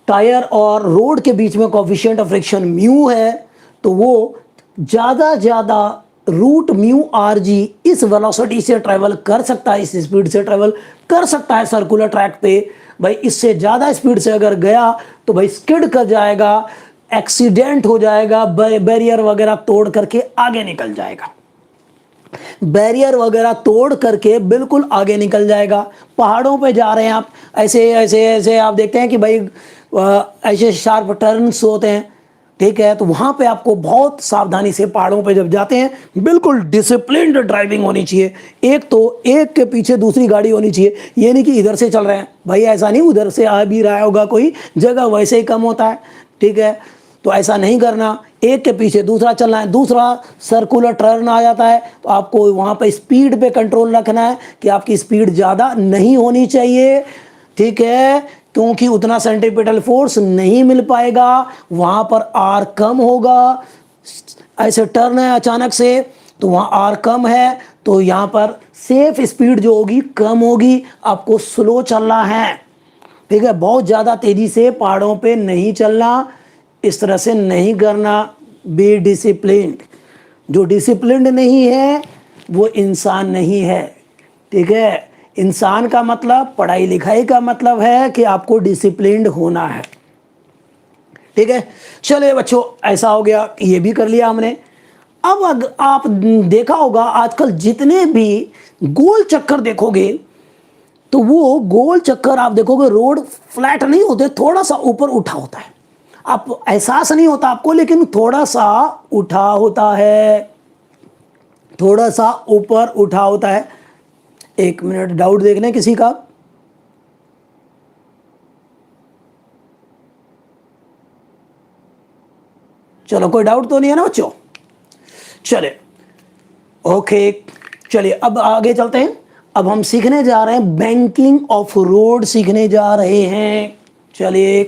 टायर और रोड के बीच में कोफिशिएंट ऑफ फ्रिक्शन म्यू है, तो वो ज्यादा रूट म्यू आर जी इस वेलोसिटी से ट्रेवल कर सकता है, इस स्पीड से ट्रेवल कर सकता है सर्कुलर ट्रैक पे। भाई इससे ज्यादा स्पीड से अगर गया तो भाई स्किड कर जाएगा, एक्सीडेंट हो जाएगा, बैरियर वगैरह तोड़ करके आगे निकल जाएगा, बैरियर वगैरह तोड़ करके बिल्कुल आगे निकल जाएगा। पहाड़ों पे जा रहे हैं आप, ऐसे ऐसे ऐसे आप देखते हैं कि भाई ऐसे शार्प टर्न्स होते हैं, ठीक है, तो वहां पे आपको बहुत सावधानी से, पहाड़ों पे जब जाते हैं बिल्कुल डिसिप्लिन्ड ड्राइविंग होनी चाहिए। एक तो एक के पीछे दूसरी गाड़ी होनी चाहिए, ये नहीं कि इधर से चल रहे हैं, भाई ऐसा नहीं, उधर से आ भी रहा होगा कोई, जगह वैसे ही कम होता है, ठीक है, तो ऐसा नहीं करना, एक के पीछे दूसरा चलना है। दूसरा सर्कुलर टर्न आ जाता है, तो आपको वहां पे स्पीड पे कंट्रोल रखना है कि आपकी स्पीड ज़्यादा नहीं होनी चाहिए, ठीक है, क्योंकि उतना सेंट्रीपिटल फोर्स नहीं मिल पाएगा, वहां पर आर कम होगा। ऐसे टर्न है अचानक से, तो वहां आर कम है, तो यहां पर सेफ स्पीड जो होगी कम होगी, आपको स्लो चलना है, ठीक है, बहुत ज़्यादा तेजी से पहाड़ों पे नहीं चलना, इस तरह से नहीं करना। बी डिसिप्लिन्ड, जो डिसिप्लिन्ड नहीं है वो इंसान नहीं है, ठीक है, इंसान का मतलब, पढ़ाई लिखाई का मतलब है कि आपको डिसिप्लिन्ड होना है, ठीक है। चलिए बच्चों, ऐसा हो गया, ये भी कर लिया हमने। अब अगर आप देखा होगा आजकल जितने भी गोल चक्कर देखोगे, तो वो गोल चक्कर आप देखोगे रोड फ्लैट नहीं होते, थोड़ा सा ऊपर उठा होता है, आप एहसास नहीं होता आपको, लेकिन थोड़ा सा उठा होता है, थोड़ा सा ऊपर उठा होता है। एक मिनट, डाउट देख लें किसी का। चलो, कोई डाउट तो नहीं है ना बच्चों? चले, ओके, चलिए अब आगे चलते हैं। अब हम सीखने जा रहे हैं, बैंकिंग ऑफ रोड सीखने जा रहे हैं। चलिए,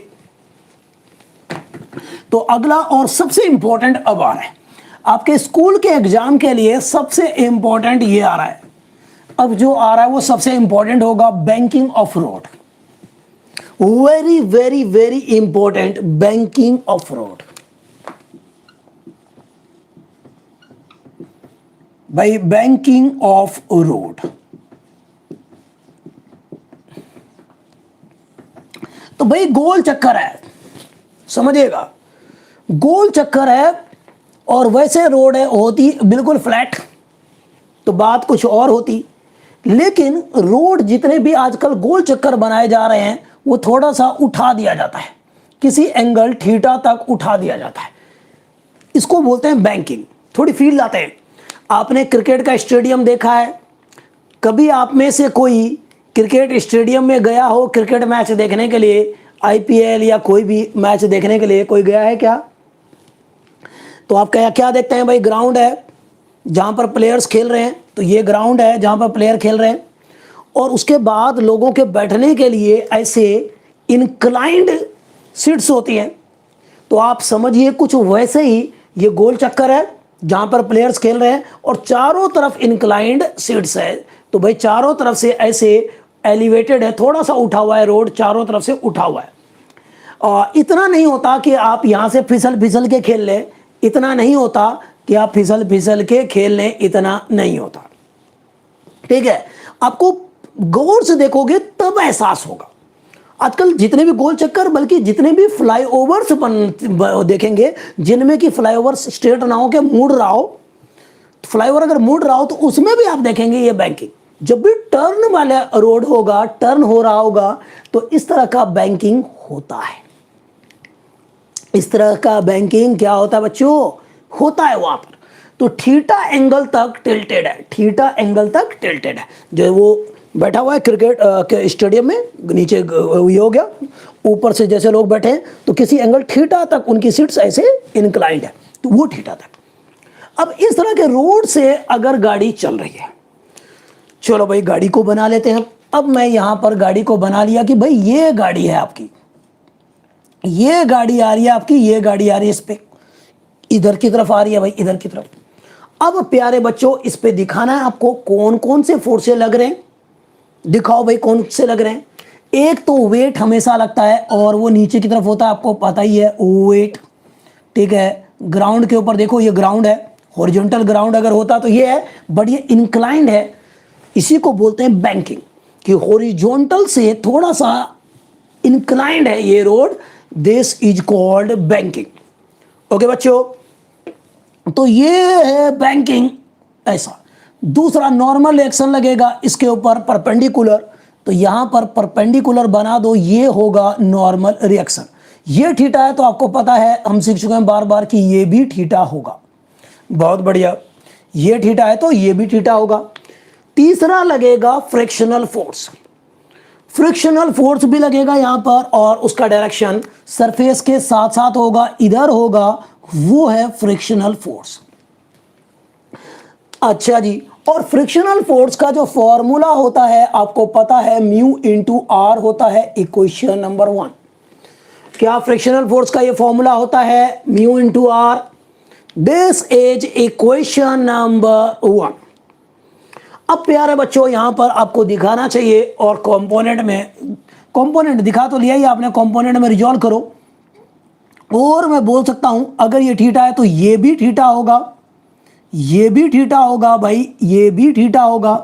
तो अगला और सबसे इंपॉर्टेंट अब आ रहा है आपके स्कूल के एग्जाम के लिए, सबसे इंपॉर्टेंट ये आ रहा है। अब जो आ रहा है वो सबसे इंपॉर्टेंट होगा, banking of road. Very very very important, banking of road. भाई बैंकिंग ऑफ रोड, तो भाई गोल चक्कर है, समझिएगा, गोल चक्कर है। और वैसे रोड है होती बिल्कुल फ्लैट तो बात कुछ और होती, लेकिन रोड जितने भी आजकल गोल चक्कर बनाए जा रहे हैं वो थोड़ा सा उठा दिया जाता है, किसी एंगल थीटा तक उठा दिया जाता है, इसको बोलते हैं बैंकिंग। थोड़ी फील लाते हैं। आपने क्रिकेट का स्टेडियम देखा है? कभी आप में से कोई क्रिकेट स्टेडियम में गया हो क्रिकेट मैच देखने के लिए, आईपीएल या कोई भी मैच देखने के लिए कोई गया है क्या? तो आप क्या देखते हैं भाई? ग्राउंड है जहां पर प्लेयर्स खेल रहे हैं, तो ये ग्राउंड है जहां पर प्लेयर खेल रहे हैं, और उसके बाद लोगों के बैठने के लिए ऐसे इंक्लाइंड सीट्स होती हैं। तो आप समझिए कुछ वैसे ही ये गोल चक्कर है जहां पर प्लेयर्स खेल रहे हैं और चारों तरफ इंक्लाइंड सीट्स है। तो भाई चारों तरफ से ऐसे एलिवेटेड है, थोड़ा सा उठा हुआ है रोड, चारों तरफ से उठा हुआ है। और इतना नहीं होता कि आप यहां से फिसल फिसल के खेल लें, इतना नहीं होता कि आप फिसल फिसल के खेल लें, इतना नहीं होता। ठीक है, आपको गौर से देखोगे तब एहसास होगा। आजकल जितने भी गोल चक्कर, बल्कि जितने भी फ्लाईओवर्स देखेंगे जिनमें कि फ्लाईओवर स्ट्रेट ना हो के मुड़ रहा हो, फ्लाईओवर अगर मुड़ रहा हो तो उसमें भी आप देखेंगे ये बैंकिंग। जब भी टर्न वाला रोड होगा, टर्न हो रहा होगा, तो इस तरह का बैंकिंग होता है। इस तरह का बैंकिंग क्या होता है बच्चों? होता है वहां पर। तो थीटा एंगल तक टिल्टेड है, थीटा एंगल तक टिल्टेड है। जो वो बैठा हुआ है क्रिकेट के स्टेडियम में, नीचे ये हो गया, ऊपर से जैसे लोग बैठे हैं तो किसी एंगल थीटा तक उनकी सीट्स ऐसे इंक्लाइंड है, तो वो थीटा तक। अब इस तरह के रोड से अगर गाड़ी चल रही है, चलो भाई गाड़ी को बना लेते हैं। अब मैं यहां पर गाड़ी को बना लिया कि भाई ये गाड़ी है आपकी, ये गाड़ी आ रही है आपकी, ये गाड़ी आ रही है इस पे, इधर की तरफ आ रही है भाई, इधर की तरफ। अब प्यारे बच्चों इस पे दिखाना है आपको कौन कौन से फोर्सेस लग रहे हैं। दिखाओ भाई कौन से लग रहे हैं। एक तो वेट हमेशा लगता है और वो नीचे की तरफ होता है, आपको पता ही है वेट। ठीक है, ग्राउंड के ऊपर देखो, ये ग्राउंड है, हॉरिजॉन्टल ग्राउंड अगर होता तो ये है, बट ये इंक्लाइंड है। इसी को बोलते हैं बैंकिंग, कि हॉरिजॉन्टल से थोड़ा सा इंक्लाइंड है ये road, this is called banking. Okay बच्चों, तो ये है बैंकिंग ऐसा। दूसरा नॉर्मल एक्शन लगेगा इसके ऊपर परपेंडिकुलर, तो यहां पर परपेंडिकुलर बना दो, ये होगा नॉर्मल रिएक्शन। ये थीटा है तो आपको पता है, हम सीख चुके हैं बार बार कि ये भी थीटा होगा। बहुत बढ़िया, ये थीटा है तो ये भी थीटा होगा। तीसरा लगेगा फ्रिक्शनल फोर्स, फ्रिक्शनल फोर्स भी लगेगा यहां पर, और उसका डायरेक्शन सरफेस के साथ साथ होगा, इधर होगा, वो है फ्रिक्शनल फोर्स। अच्छा जी, और फ्रिक्शनल फोर्स का जो फॉर्मूला होता है आपको पता है, म्यू इंटू आर होता है, इक्वेशन नंबर 1। क्या फ्रिक्शनल फोर्स का ये फॉर्मूला होता है? Mu into r. This is equation number 1। अब प्यारे बच्चों यहां पर आपको दिखाना चाहिए, और कंपोनेंट में, कंपोनेंट दिखा तो लिया ही आपने, कंपोनेंट में रिजॉल्व करो। और मैं बोल सकता हूं अगर ये थीटा है तो ये भी थीटा होगा, ये भी थीटा होगा भाई, ये भी थीटा होगा।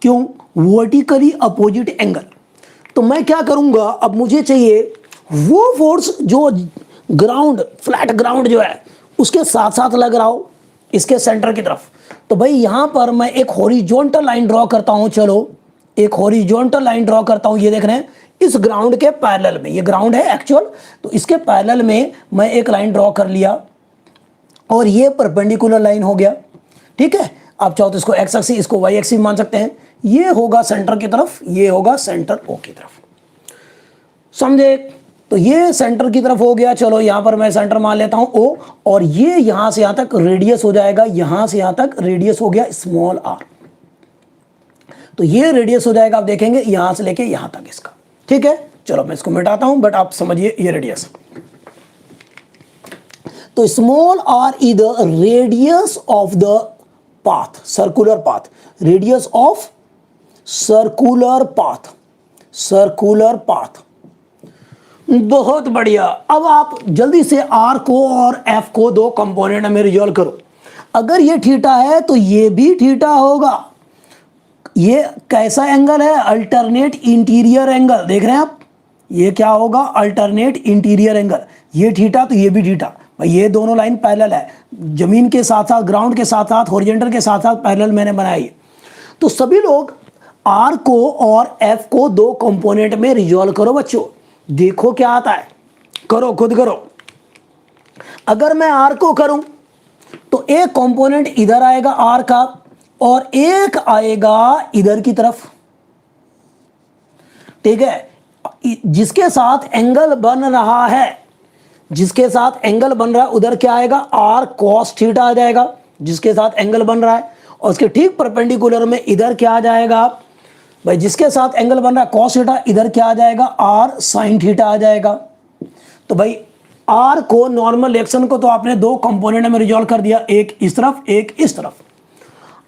क्यों? Vertically opposite angle. तो मैं क्या करूंगा, अब मुझे चाहिए वो फोर्स जो ग्राउंड, फ्लैट ग्राउंड जो है उसके साथ साथ लग रहा हो, इसके सेंटर की तरफ। तो भाई यहां पर मैं एक हॉरिजॉन्टल लाइन ड्रॉ करता हूं। चलो एक हॉरिजॉन्टल लाइन ड्रॉ करता हूं, ये देख रहे हैं, इस ग्राउंड के पैरेलल में, ये ग्राउंड है एक्चुअल, तो इसके पैरेलल में मैं एक लाइन ड्रॉ कर लिया, और ये परपेंडिकुलर लाइन हो गया। ठीक है, आप चाहो तो इसको एक्स एक्सिस, इसको वाई एक्सिस मान सकते हैं। ये होगा सेंटर की तरफ, ये होगा सेंटर ओ की तरफ, समझे? तो ये सेंटर की तरफ हो गया। चलो यहां पर मैं सेंटर मान लेता हूं ओ, और ये यहां से यहां तक रेडियस हो जाएगा, यहां से यहां तक रेडियस हो गया स्मॉल आर। तो ये रेडियस हो जाएगा, आप देखेंगे यहां से लेके यहां तक इसका। ठीक है, चलो मैं इसको मिटाता हूं, बट आप समझिए ये रेडियस। तो small r is the radius of the path, circular path, radius of circular path, circular path. बहुत बढ़िया। अब आप जल्दी से आर को और एफ को दो कंपोनेंट में रिजॉल्व करो। अगर ये थीटा है तो ये भी थीटा होगा। ये कैसा एंगल है? Alternate interior angle. देख रहे हैं आप, ये क्या होगा? Alternate interior angle. ये थीटा तो ये भी थीटा। भाई ये दोनों लाइन पैरेलल है, जमीन के साथ साथ, ग्राउंड के साथ साथ, हॉरिजॉन्टल के साथ साथ पैरेलल मैंने बनाई है। तो सभी लोग आर को और एफ को दो कंपोनेंट में रिजॉल्व करो बच्चों, देखो क्या आता है। करो, खुद करो। अगर मैं आर को करूं तो एक कंपोनेंट इधर आएगा आर का और एक आएगा इधर की तरफ, ठीक है? जिसके साथ एंगल बन रहा है, जिसके साथ एंगल बन रहा है उधर क्या आएगा? आर कॉस थीटा आ जाएगा, जिसके साथ एंगल बन रहा है। और उसके ठीक परपेंडिकुलर में इधर क्या आ जाएगा? भाई जिसके साथ एंगल बन रहा है कॉस थीटा, इधर क्या आ जाएगा? आर साइन थीटा आ जाएगा। तो भाई आर को, नॉर्मल रिएक्शन को तो आपने दो कंपोनेंट में रिजॉल्व कर दिया, एक इस तरफ एक इस तरफ।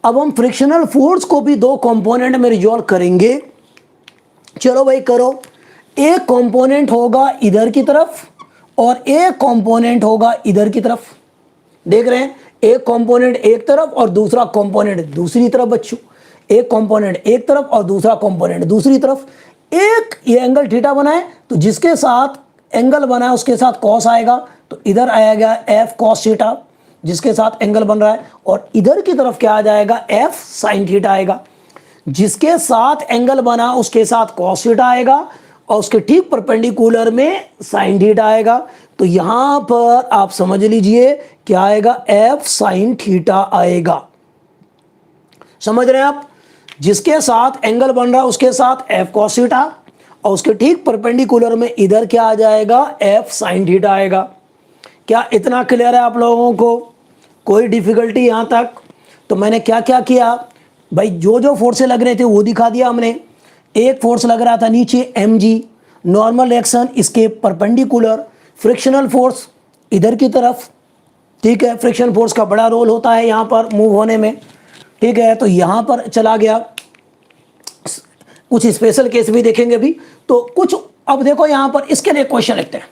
अब हम फ्रिक्शनल फोर्स को भी दो कंपोनेंट में रिजॉल्व करेंगे। चलो भाई करो। एक कंपोनेंट होगा इधर की तरफ और एक कंपोनेंट होगा इधर की तरफ। देख रहे हैं, एक कंपोनेंट एक तरफ और दूसरा कंपोनेंट दूसरी तरफ बच्चों। एक कंपोनेंट एक तरफ और दूसरा कंपोनेंट दूसरी तरफ। एक ये एंगल थीटा बनाए तो जिसके साथ एंगल बना है उसके साथ कॉस आएगा, तो इधर आएगा एफ कॉस थीटा जिसके साथ एंगल बन रहा है, और इधर की तरफ क्या आ जाएगा? एफ साइन थीटा आएगा। जिसके साथ एंगल बना उसके साथ कॉस थीटा आएगा और उसके ठीक परपेंडिकुलर में साइन थीटा आएगा। तो यहां पर आप समझ लीजिए क्या आएगा? एफ साइन थीटा आएगा। समझ रहे हैं आप? जिसके साथ एंगल बन रहा है उसके साथ एफ कॉस थीटा और उसके ठीक परपेंडिकुलर में इधर क्या आ जाएगा? एफ साइन थीटा आएगा। क्या इतना क्लियर है आप लोगों को? कोई डिफिकल्टी यहां तक? तो मैंने क्या क्या किया भाई, जो जो फोर्सें लग रहे थे वो दिखा दिया हमने। एक फोर्स लग रहा था नीचे mg, नॉर्मल रिएक्शन इसके परपेंडिकुलर, फ्रिक्शनल फोर्स इधर की तरफ, ठीक है? फ्रिक्शन फोर्स का बड़ा रोल होता है यहां पर मूव होने में, ठीक है? तो यहां पर चला गया। कुछ स्पेशल केस भी देखेंगे भी। तो कुछ, अब देखो यहां पर इसके लिए क्वेश्चन लिखते हैं।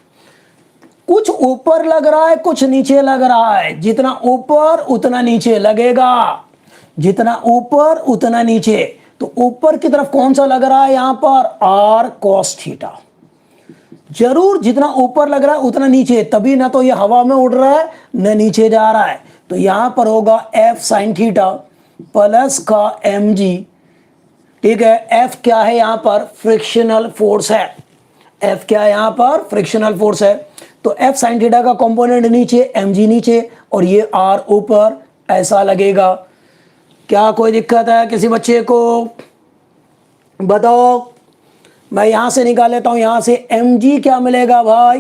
कुछ ऊपर लग रहा है कुछ नीचे लग रहा है, जितना ऊपर उतना नीचे लगेगा, जितना ऊपर उतना नीचे। तो ऊपर की तरफ कौन सा लग रहा है? यहां पर आर कॉस थीटा। जरूर जितना ऊपर लग रहा है उतना नीचे, तभी ना तो ये हवा में उड़ रहा है न नीचे जा रहा है। तो यहां पर होगा एफ साइन थीटा प्लस का एम जी, ठीक है? एफ क्या है यहां पर? फ्रिक्शनल फोर्स है। एफ क्या है यहां पर? फ्रिक्शनल फोर्स है। तो एफ साइन थीटा का कंपोनेंट नीचे, एम जी नीचे और ये आर ऊपर, ऐसा लगेगा। क्या कोई दिक्कत है किसी बच्चे को? बताओ। मैं यहां से निकाल लेता हूं, यहां से mg क्या मिलेगा भाई?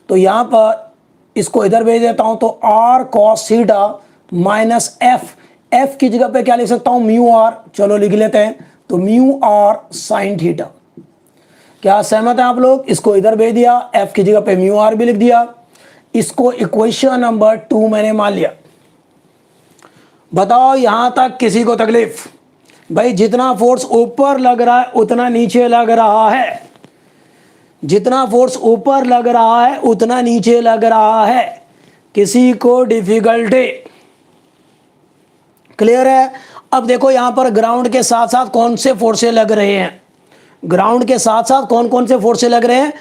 तो यहां पर इसको इधर भेज देता हूं, तो r cos theta minus f की जगह पे क्या लिख सकता हूं? Mu r। चलो लिख लेते हैं, तो म्यू r साइन थीटा। क्या सहमत है आप लोग? इसको इधर भेज दिया, f की जगह पे म्यू r भी लिख दिया। इसको इक्वेशन नंबर 2 मैंने मान लिया। बताओ यहां तक किसी को तकलीफ? भाई जितना फोर्स ऊपर लग रहा है उतना नीचे लग रहा है, जितना फोर्स ऊपर लग रहा है उतना नीचे लग रहा है। किसी को डिफिकल्टी? क्लियर है? अब देखो यहां पर ग्राउंड के साथ साथ कौन से फोर्सें लग रहे हैं? ग्राउंड के साथ साथ कौन कौन से फोर्सें लग रहे हैं?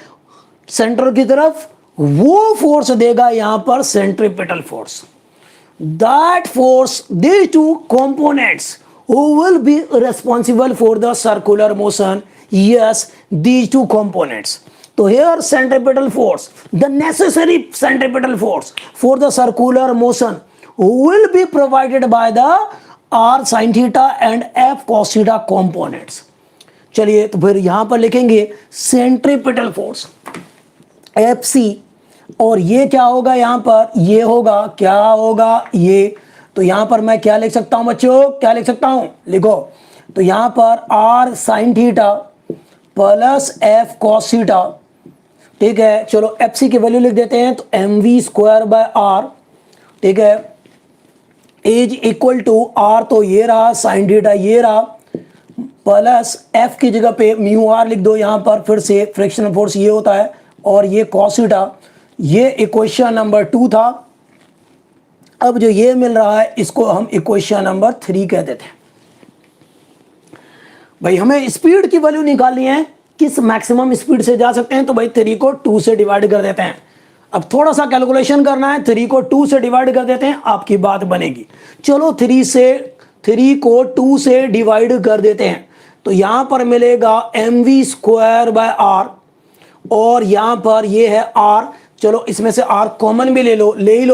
सेंटर की तरफ वो फोर्स देगा यहां पर centripetal force. That force, these two components who will be responsible for the circular motion, yes, these two components. So here centripetal force, the necessary centripetal force for the circular motion will be provided by the r sin theta and f cos theta components. चलिए तो फिर यहां पर लिखेंगे सेंट्रीपिटल फोर्स FC, और ये क्या होगा यहां पर? ये होगा, क्या होगा ये? तो यहां पर मैं क्या लिख सकता हूं बच्चों? क्या लिख सकता हूं? लिखो। तो यहां पर r sin theta plus f cos theta, ठीक है? चलो FC की वैल्यू लिख देते हैं, तो mv स्क्वायर बाय r, ठीक है? एज इक्वल टू आर, तो ये रहा साइन थीटा, ये रहा प्लस एफ की जगह पे म्यू आर लिख दो यहां पर, फिर से फ्रिक्शनल फोर्स ये होता है और ये कॉस थीटा। ये इक्वेशन नंबर 2 था। अब जो ये मिल रहा है इसको हम इक्वेशन नंबर 3 कह देते हैं। भाई हमें स्पीड की वैल्यू निकालनी है, किस मैक्सिमम स्पीड से जा सकते हैं, तो भाई 3 को 2 से डिवाइड कर देते हैं। अब थोड़ा सा कैलकुलेशन करना है, 3 को 2 से डिवाइड कर देते हैं, आपकी बात बनेगी। चलो 3 को 2 से डिवाइड कर देते हैं, तो यहां पर मिलेगा mv²/r, और यहां पर ये है r। चलो इसमें से r कॉमन भी ले लो, ले ही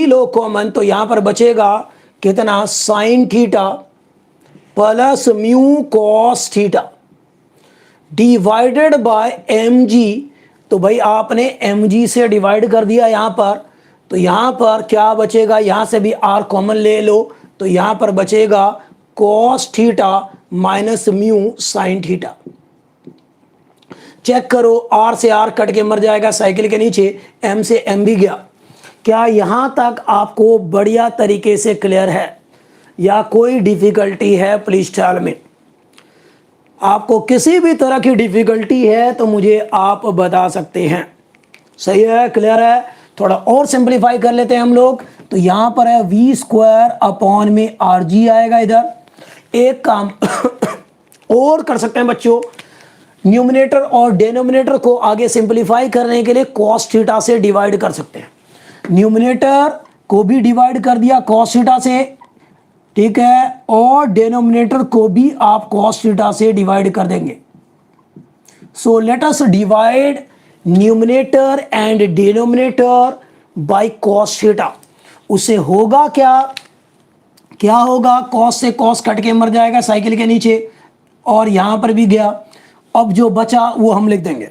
लो कॉमन, तो यहां पर बचेगा कितना, sine theta plus mu cos theta divided by mg। तो भाई आपने mg से डिवाइड कर दिया यहां पर, तो यहां पर क्या बचेगा, यहां से भी r कॉमन ले लो, तो यहां पर बचेगा cos theta minus mu sine theta. Check करो, r से r कट के मर जाएगा साइकिल के नीचे, m से m भी गया। क्या यहां तक आपको बढ़िया तरीके से क्लियर है या कोई डिफिकल्टी है? Please tell me. आपको किसी भी तरह की डिफिकल्टी है तो मुझे आप बता सकते हैं। सही है, क्लियर है? थोड़ा और सिंपलीफाई कर लेते हैं हम लोग। तो यहां पर है v²/rg आएगा इधर। एक काम और कर सकते हैं बच्चों, न्यूमिनेटर और डिनोमिनेटर को आगे सिंपलीफाई करने के लिए cos थीटा से डिवाइड कर सकते हैं। न्यूमिनेटर को भी डिवाइड कर दिया cos थीटा से, ठीक है, और डिनोमिनेटर को भी आप cos थीटा से डिवाइड कर देंगे। So let us divide numerator and denominator by cos theta. उसे होगा क्या होगा, cos से cos कट के मर जाएगा साइकिल के नीचे, और यहां पर भी गया। अब जो बचा वो हम लिख देंगे।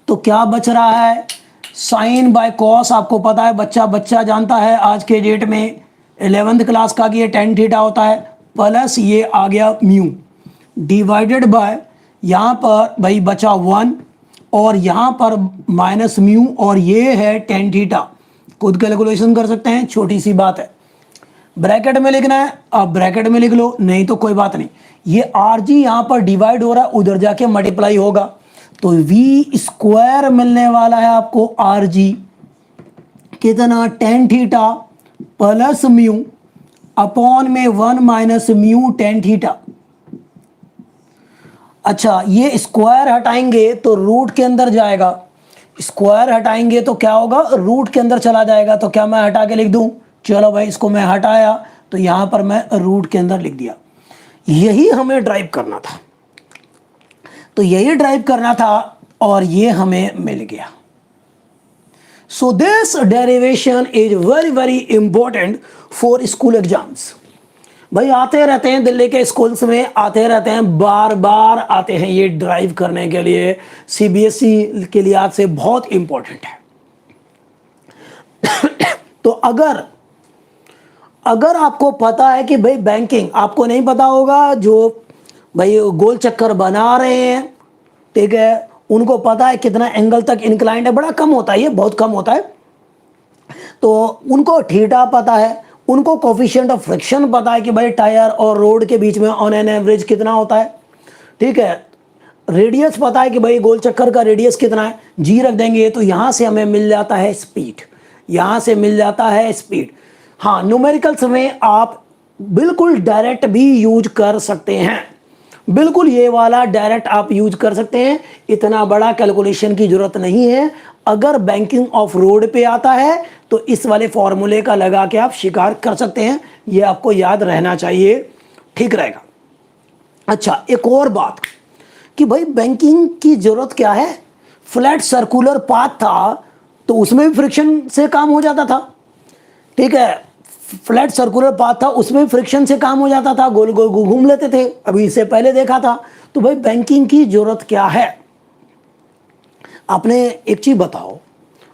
तो क्या बच रहा है, साइन बाय कॉस। आपको पता है, बच्चा जानता है आज के डेट में 11th क्लास का कि ये tan थीटा होता है, प्लस ये आ गया म्यू डिवाइडेड बाय, यहाँ पर भाई बचा 1 और यहाँ पर माइनस म्यू, और ये है tan थीटा। खुद कैलकुलेशन कर सकते हैं, छोटी सी बात है। ब्रैकेट में लिखना है, आप ब्रैकेट में लिख लो, नहीं तो कोई बात नहीं। ये आर जी यहाँ पर डिवाइड हो रहा है, उधर जाके मल्टीप्लाई होगा, तो v² मिलने वाला है आपको आर जी कितना, tan theta plus mu upon में 1 माइनस म्यू tan थीटा। अच्छा, ये स्क्वायर हटाएंगे तो रूट के अंदर जाएगा, स्क्वायर हटाएंगे तो क्या होगा, रूट के अंदर चला जाएगा। तो क्या मैं हटा के लिख दूं? चलो भाई, इसको मैं हटाया तो यहां पर मैं रूट के अंदर लिख दिया। यही हमें ड्राइव करना था, तो यही ड्राइव करना था और ये हमें मिल गया। So this derivation is very very important for school exams. भाई आते रहते हैं, दिल्ली के स्कूल्स में आते रहते हैं, बार बार आते हैं ये ड्राइव करने के लिए। सीबीएसई के लिए आज से बहुत इंपॉर्टेंट है। तो अगर आपको पता है कि भाई बैंकिंग, आपको नहीं पता होगा जो भाई गोल चक्कर बना रहे हैं, ठीक है, उनको पता है कितना एंगल तक इंक्लाइंड है, बड़ा कम होता है, ये बहुत कम होता है। तो उनको थीटा पता है, उनको कोफिशिएंट ऑफ फ्रिक्शन पता है कि भाई टायर और रोड के बीच में ऑन एन एवरेज कितना होता है, ठीक है। रेडियस पता है कि भाई गोल चक्कर का रेडियस कितना है, जी रख देंगे तो यहां से हमें मिल जाता है स्पीड, यहां से मिल जाता है स्पीड। हाँ, न्यूमेरिकल्स में आप बिल्कुल डायरेक्ट भी यूज कर सकते हैं, बिल्कुल ये वाला डायरेक्ट आप यूज कर सकते हैं, इतना बड़ा कैलकुलेशन की जरूरत नहीं है। अगर बैंकिंग ऑफ रोड पे आता है तो इस वाले फॉर्मूले का लगा के आप शिकार कर सकते हैं, ये आपको याद रहना चाहिए, ठीक रहेगा। अच्छा, एक और बात कि भाई बैंकिंग की जरूरत क्या है, फ्लैट सर्कुलर पाथ था तो उसमें भी फ्रिक्शन से काम हो जाता था, ठीक है, फ्लैट सर्कुलर पाथ था उसमें फ्रिक्शन से काम हो जाता था, गोल गोल घूम लेते थे, अभी इससे पहले देखा था। तो भाई बैंकिंग की जरूरत क्या है? आपने एक चीज बताओ,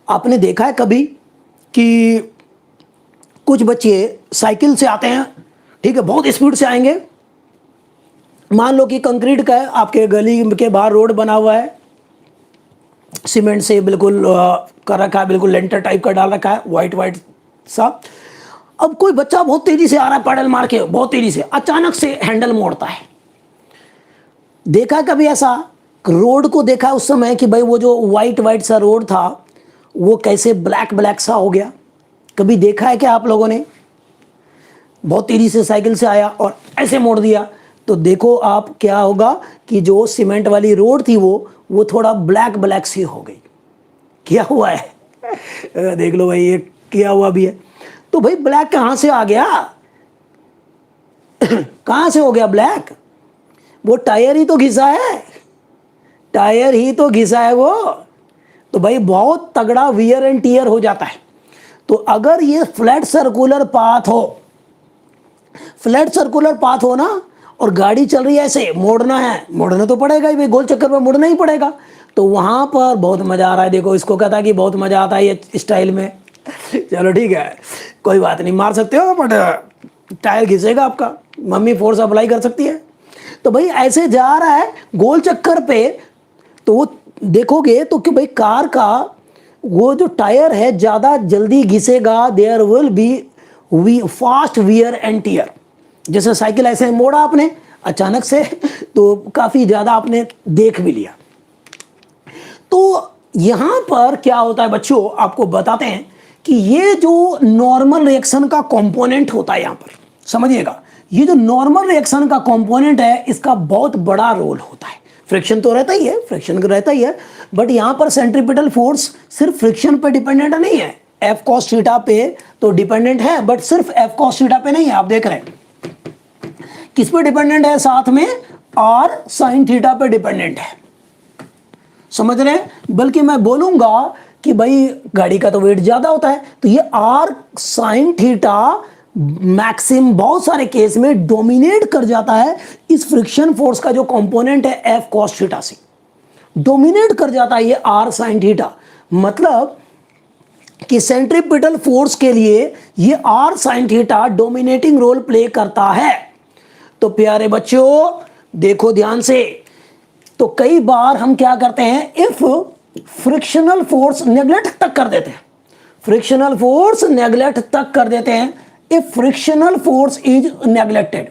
आपने देखा है कभी कि कुछ बच्चे साइकिल से आते हैं, ठीक है, बहुत स्पीड से आएंगे, मान लो कि कंक्रीट का है, आपके गली के बाहर रोड बना हुआ है, सीमेंट से बिल्कुल कर रखा है, बिल्कुल लेंटर टाइप का डाल रखा है, वाइट वाइट सा। अब कोई बच्चा बहुत तेजी से आ रहा है, पैडल मार के बहुत तेजी से, अचानक से हैंडल मोड़ता है। देखा कभी ऐसा रोड को देखा उस समय कि भाई वो जो वाइट वाइट सा रोड था वो कैसे ब्लैक ब्लैक सा हो गया? कभी देखा है क्या आप लोगों ने? बहुत तेजी से साइकिल से आया और ऐसे मोड़ दिया, तो देखो आप क्या होगा कि जो सीमेंट वाली रोड थी वो थोड़ा ब्लैक ब्लैक सी हो गई। क्या हुआ है? देख लो भाई, ये किया हुआ भी है। तो भाई ब्लैक कहां से आ गया? कहां से हो गया ब्लैक? वो टायर ही तो घिसा है, टायर ही तो घिसा है वो। तो भाई बहुत तगड़ा वियर एंड टीयर हो जाता है। तो अगर ये फ्लैट सर्कुलर पाथ हो, फ्लैट सर्कुलर पाथ हो ना, और गाड़ी चल रही है ऐसे, मोड़ना है, मोड़ना तो पड़ेगा ही भाई, गोल चक्कर में मुड़ना ही पड़ेगा। तो वहां पर बहुत मजा आ रहा है। देखो इसको कहता है कि बहुत मजा आता है ये स्टाइल में। चलो ठीक है, कोई बात नहीं, मार सकते हो बट टायर घिसेगा आपका, मम्मी फोर्स अप्लाई कर सकती है। तो भाई ऐसे जा रहा है गोल चक्कर पे, तो वो देखोगे तो कि भाई कार का वो जो टायर है ज्यादा जल्दी घिसेगा, there will be fast wear and tear. जैसे साइकिल ऐसे मोड़ा आपने अचानक से, तो काफी ज्यादा आपने देख भी लिया। तो यहां पर क्या होता है बच्चों, आपको बताते हैं कि ये जो नॉर्मल रिएक्शन का कंपोनेंट होता है, यहां पर समझिएगा, ये जो नॉर्मल रिएक्शन का कंपोनेंट है इसका बहुत बड़ा रोल होता है। फ्रिक्शन तो रहता ही है, फ्रिक्शन रहता ही है, बट यहां पर सेंट्रीपिटल फोर्स सिर्फ फ्रिक्शन पे डिपेंडेंट नहीं है। एफ कॉस थीटा पे तो डिपेंडेंट है, बट सिर्फ एफ कॉस थीटा पे नहीं है। आप देख रहे हैं किस पे डिपेंडेंट है, साथ में आर साइन थीटा पे डिपेंडेंट है। समझ रहे हैं? बल्कि मैं बोलूंगा कि भाई गाड़ी का तो वेट ज्यादा होता है, तो ये आर साइन थीटा मैक्सिम बहुत सारे केस में डोमिनेट कर जाता है इस फ्रिक्शन फोर्स का जो कंपोनेंट है एफ कॉस थीटा से, डोमिनेट कर जाता है ये आर साइन थीटा। मतलब कि सेंट्रीपिटल फोर्स के लिए ये R sine theta dominating role play करता है। तो प्यारे बच्चों देखो ध्यान से, तो कई बार हम क्या करते हैं, इफ फ्रिक्शनल फोर्स नेग्लेक्ट तक कर देते हैं, फ्रिक्शनल फोर्स नेग्लेक्ट तक कर देते हैं, if frictional force is neglected.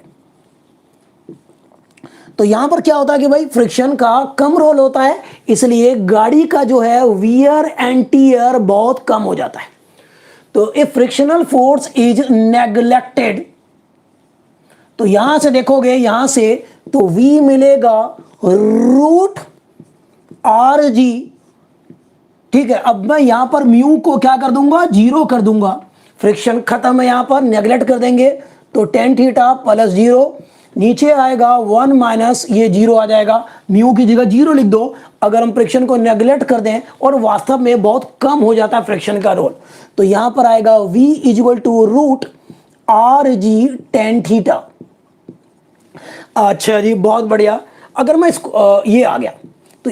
तो यहां पर क्या होता है कि भाई फ्रिक्शन का कम रोल होता है, इसलिए गाड़ी का जो है वियर एंड टीयर बहुत कम हो जाता है। तो if frictional force is neglected, तो यहां से देखोगे, यहां से तो V मिलेगा रूट आर जी। ठीक है, अब मैं यहां पर म्यू को क्या कर दूंगा, 0 कर दूंगा। फ्रिक्शन खत्म है, यहां पर नेग्लेक्ट कर देंगे तो टेन थीटा प्लस 0, नीचे आएगा 1 माइनस ये 0 आ जाएगा, म्यू की जगह 0 लिख दो। अगर हम फ्रिक्शन को नेग्लेक्ट कर दें और वास्तव में बहुत कम हो जाता है फ्रिक्शन का रोल, तो यहां पर आएगा V equal to root r g tan theta. अच्छा जी, बहुत बढ़िया। अगर मैं इसको ये आ गया तो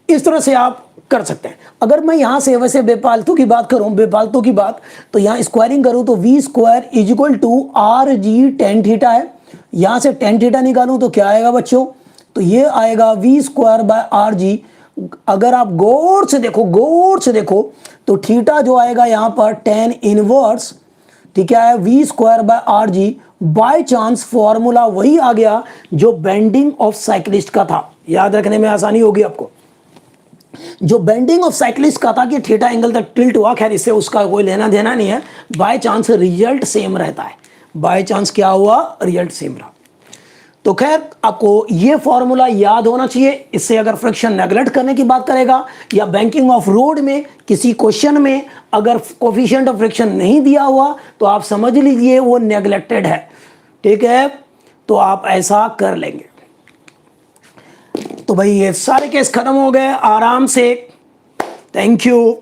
इस तरह से आप कर सकते हैं। अगर मैं यहां से वैसे बेफालतू की बात करूं, बेफालतू की बात, तो यहां स्क्वायरिंग करूं तो v square is equal to r g tan theta है। यहां से टेन थीटा निकालूं तो क्या आएगा बच्चों, तो ये आएगा v square by r g. अगर आप गौर से देखो, गौर से देखो, तो थीटा जो आएगा यहां पर टेन इनवर्स, ठीक है, v square by r g. By chance formula वही आ गया जो बेंडिंग ऑफ साइक्लिस्ट का था, याद रखने में आसानी होगी आपको। जो बेंडिंग ऑफ साइक्लिस्ट का था कि थीटा एंगल तक टिल्ट हुआ, खैर इससे उसका कोई लेना देना नहीं है, बाय चांस रिजल्ट सेम रहता है। बाय चांस क्या हुआ, रिजल्ट सेम रहा। तो खैर आपको ये फॉर्मूला याद होना चाहिए। इससे अगर फ्रिक्शन नेगलेक्ट करने की बात करेगा या बैंकिंग ऑफ रोड में किसी क्वेश्चन में अगर कोफिशिएंट ऑफ फ्रिक्शन नहीं दिया हुआ तो आप समझ लीजिए वो नेगलेक्टेड है। ठीक है, तो आप ऐसा कर लेंगे। तो भाई ये सारे केस खत्म हो गए आराम से। Thank you.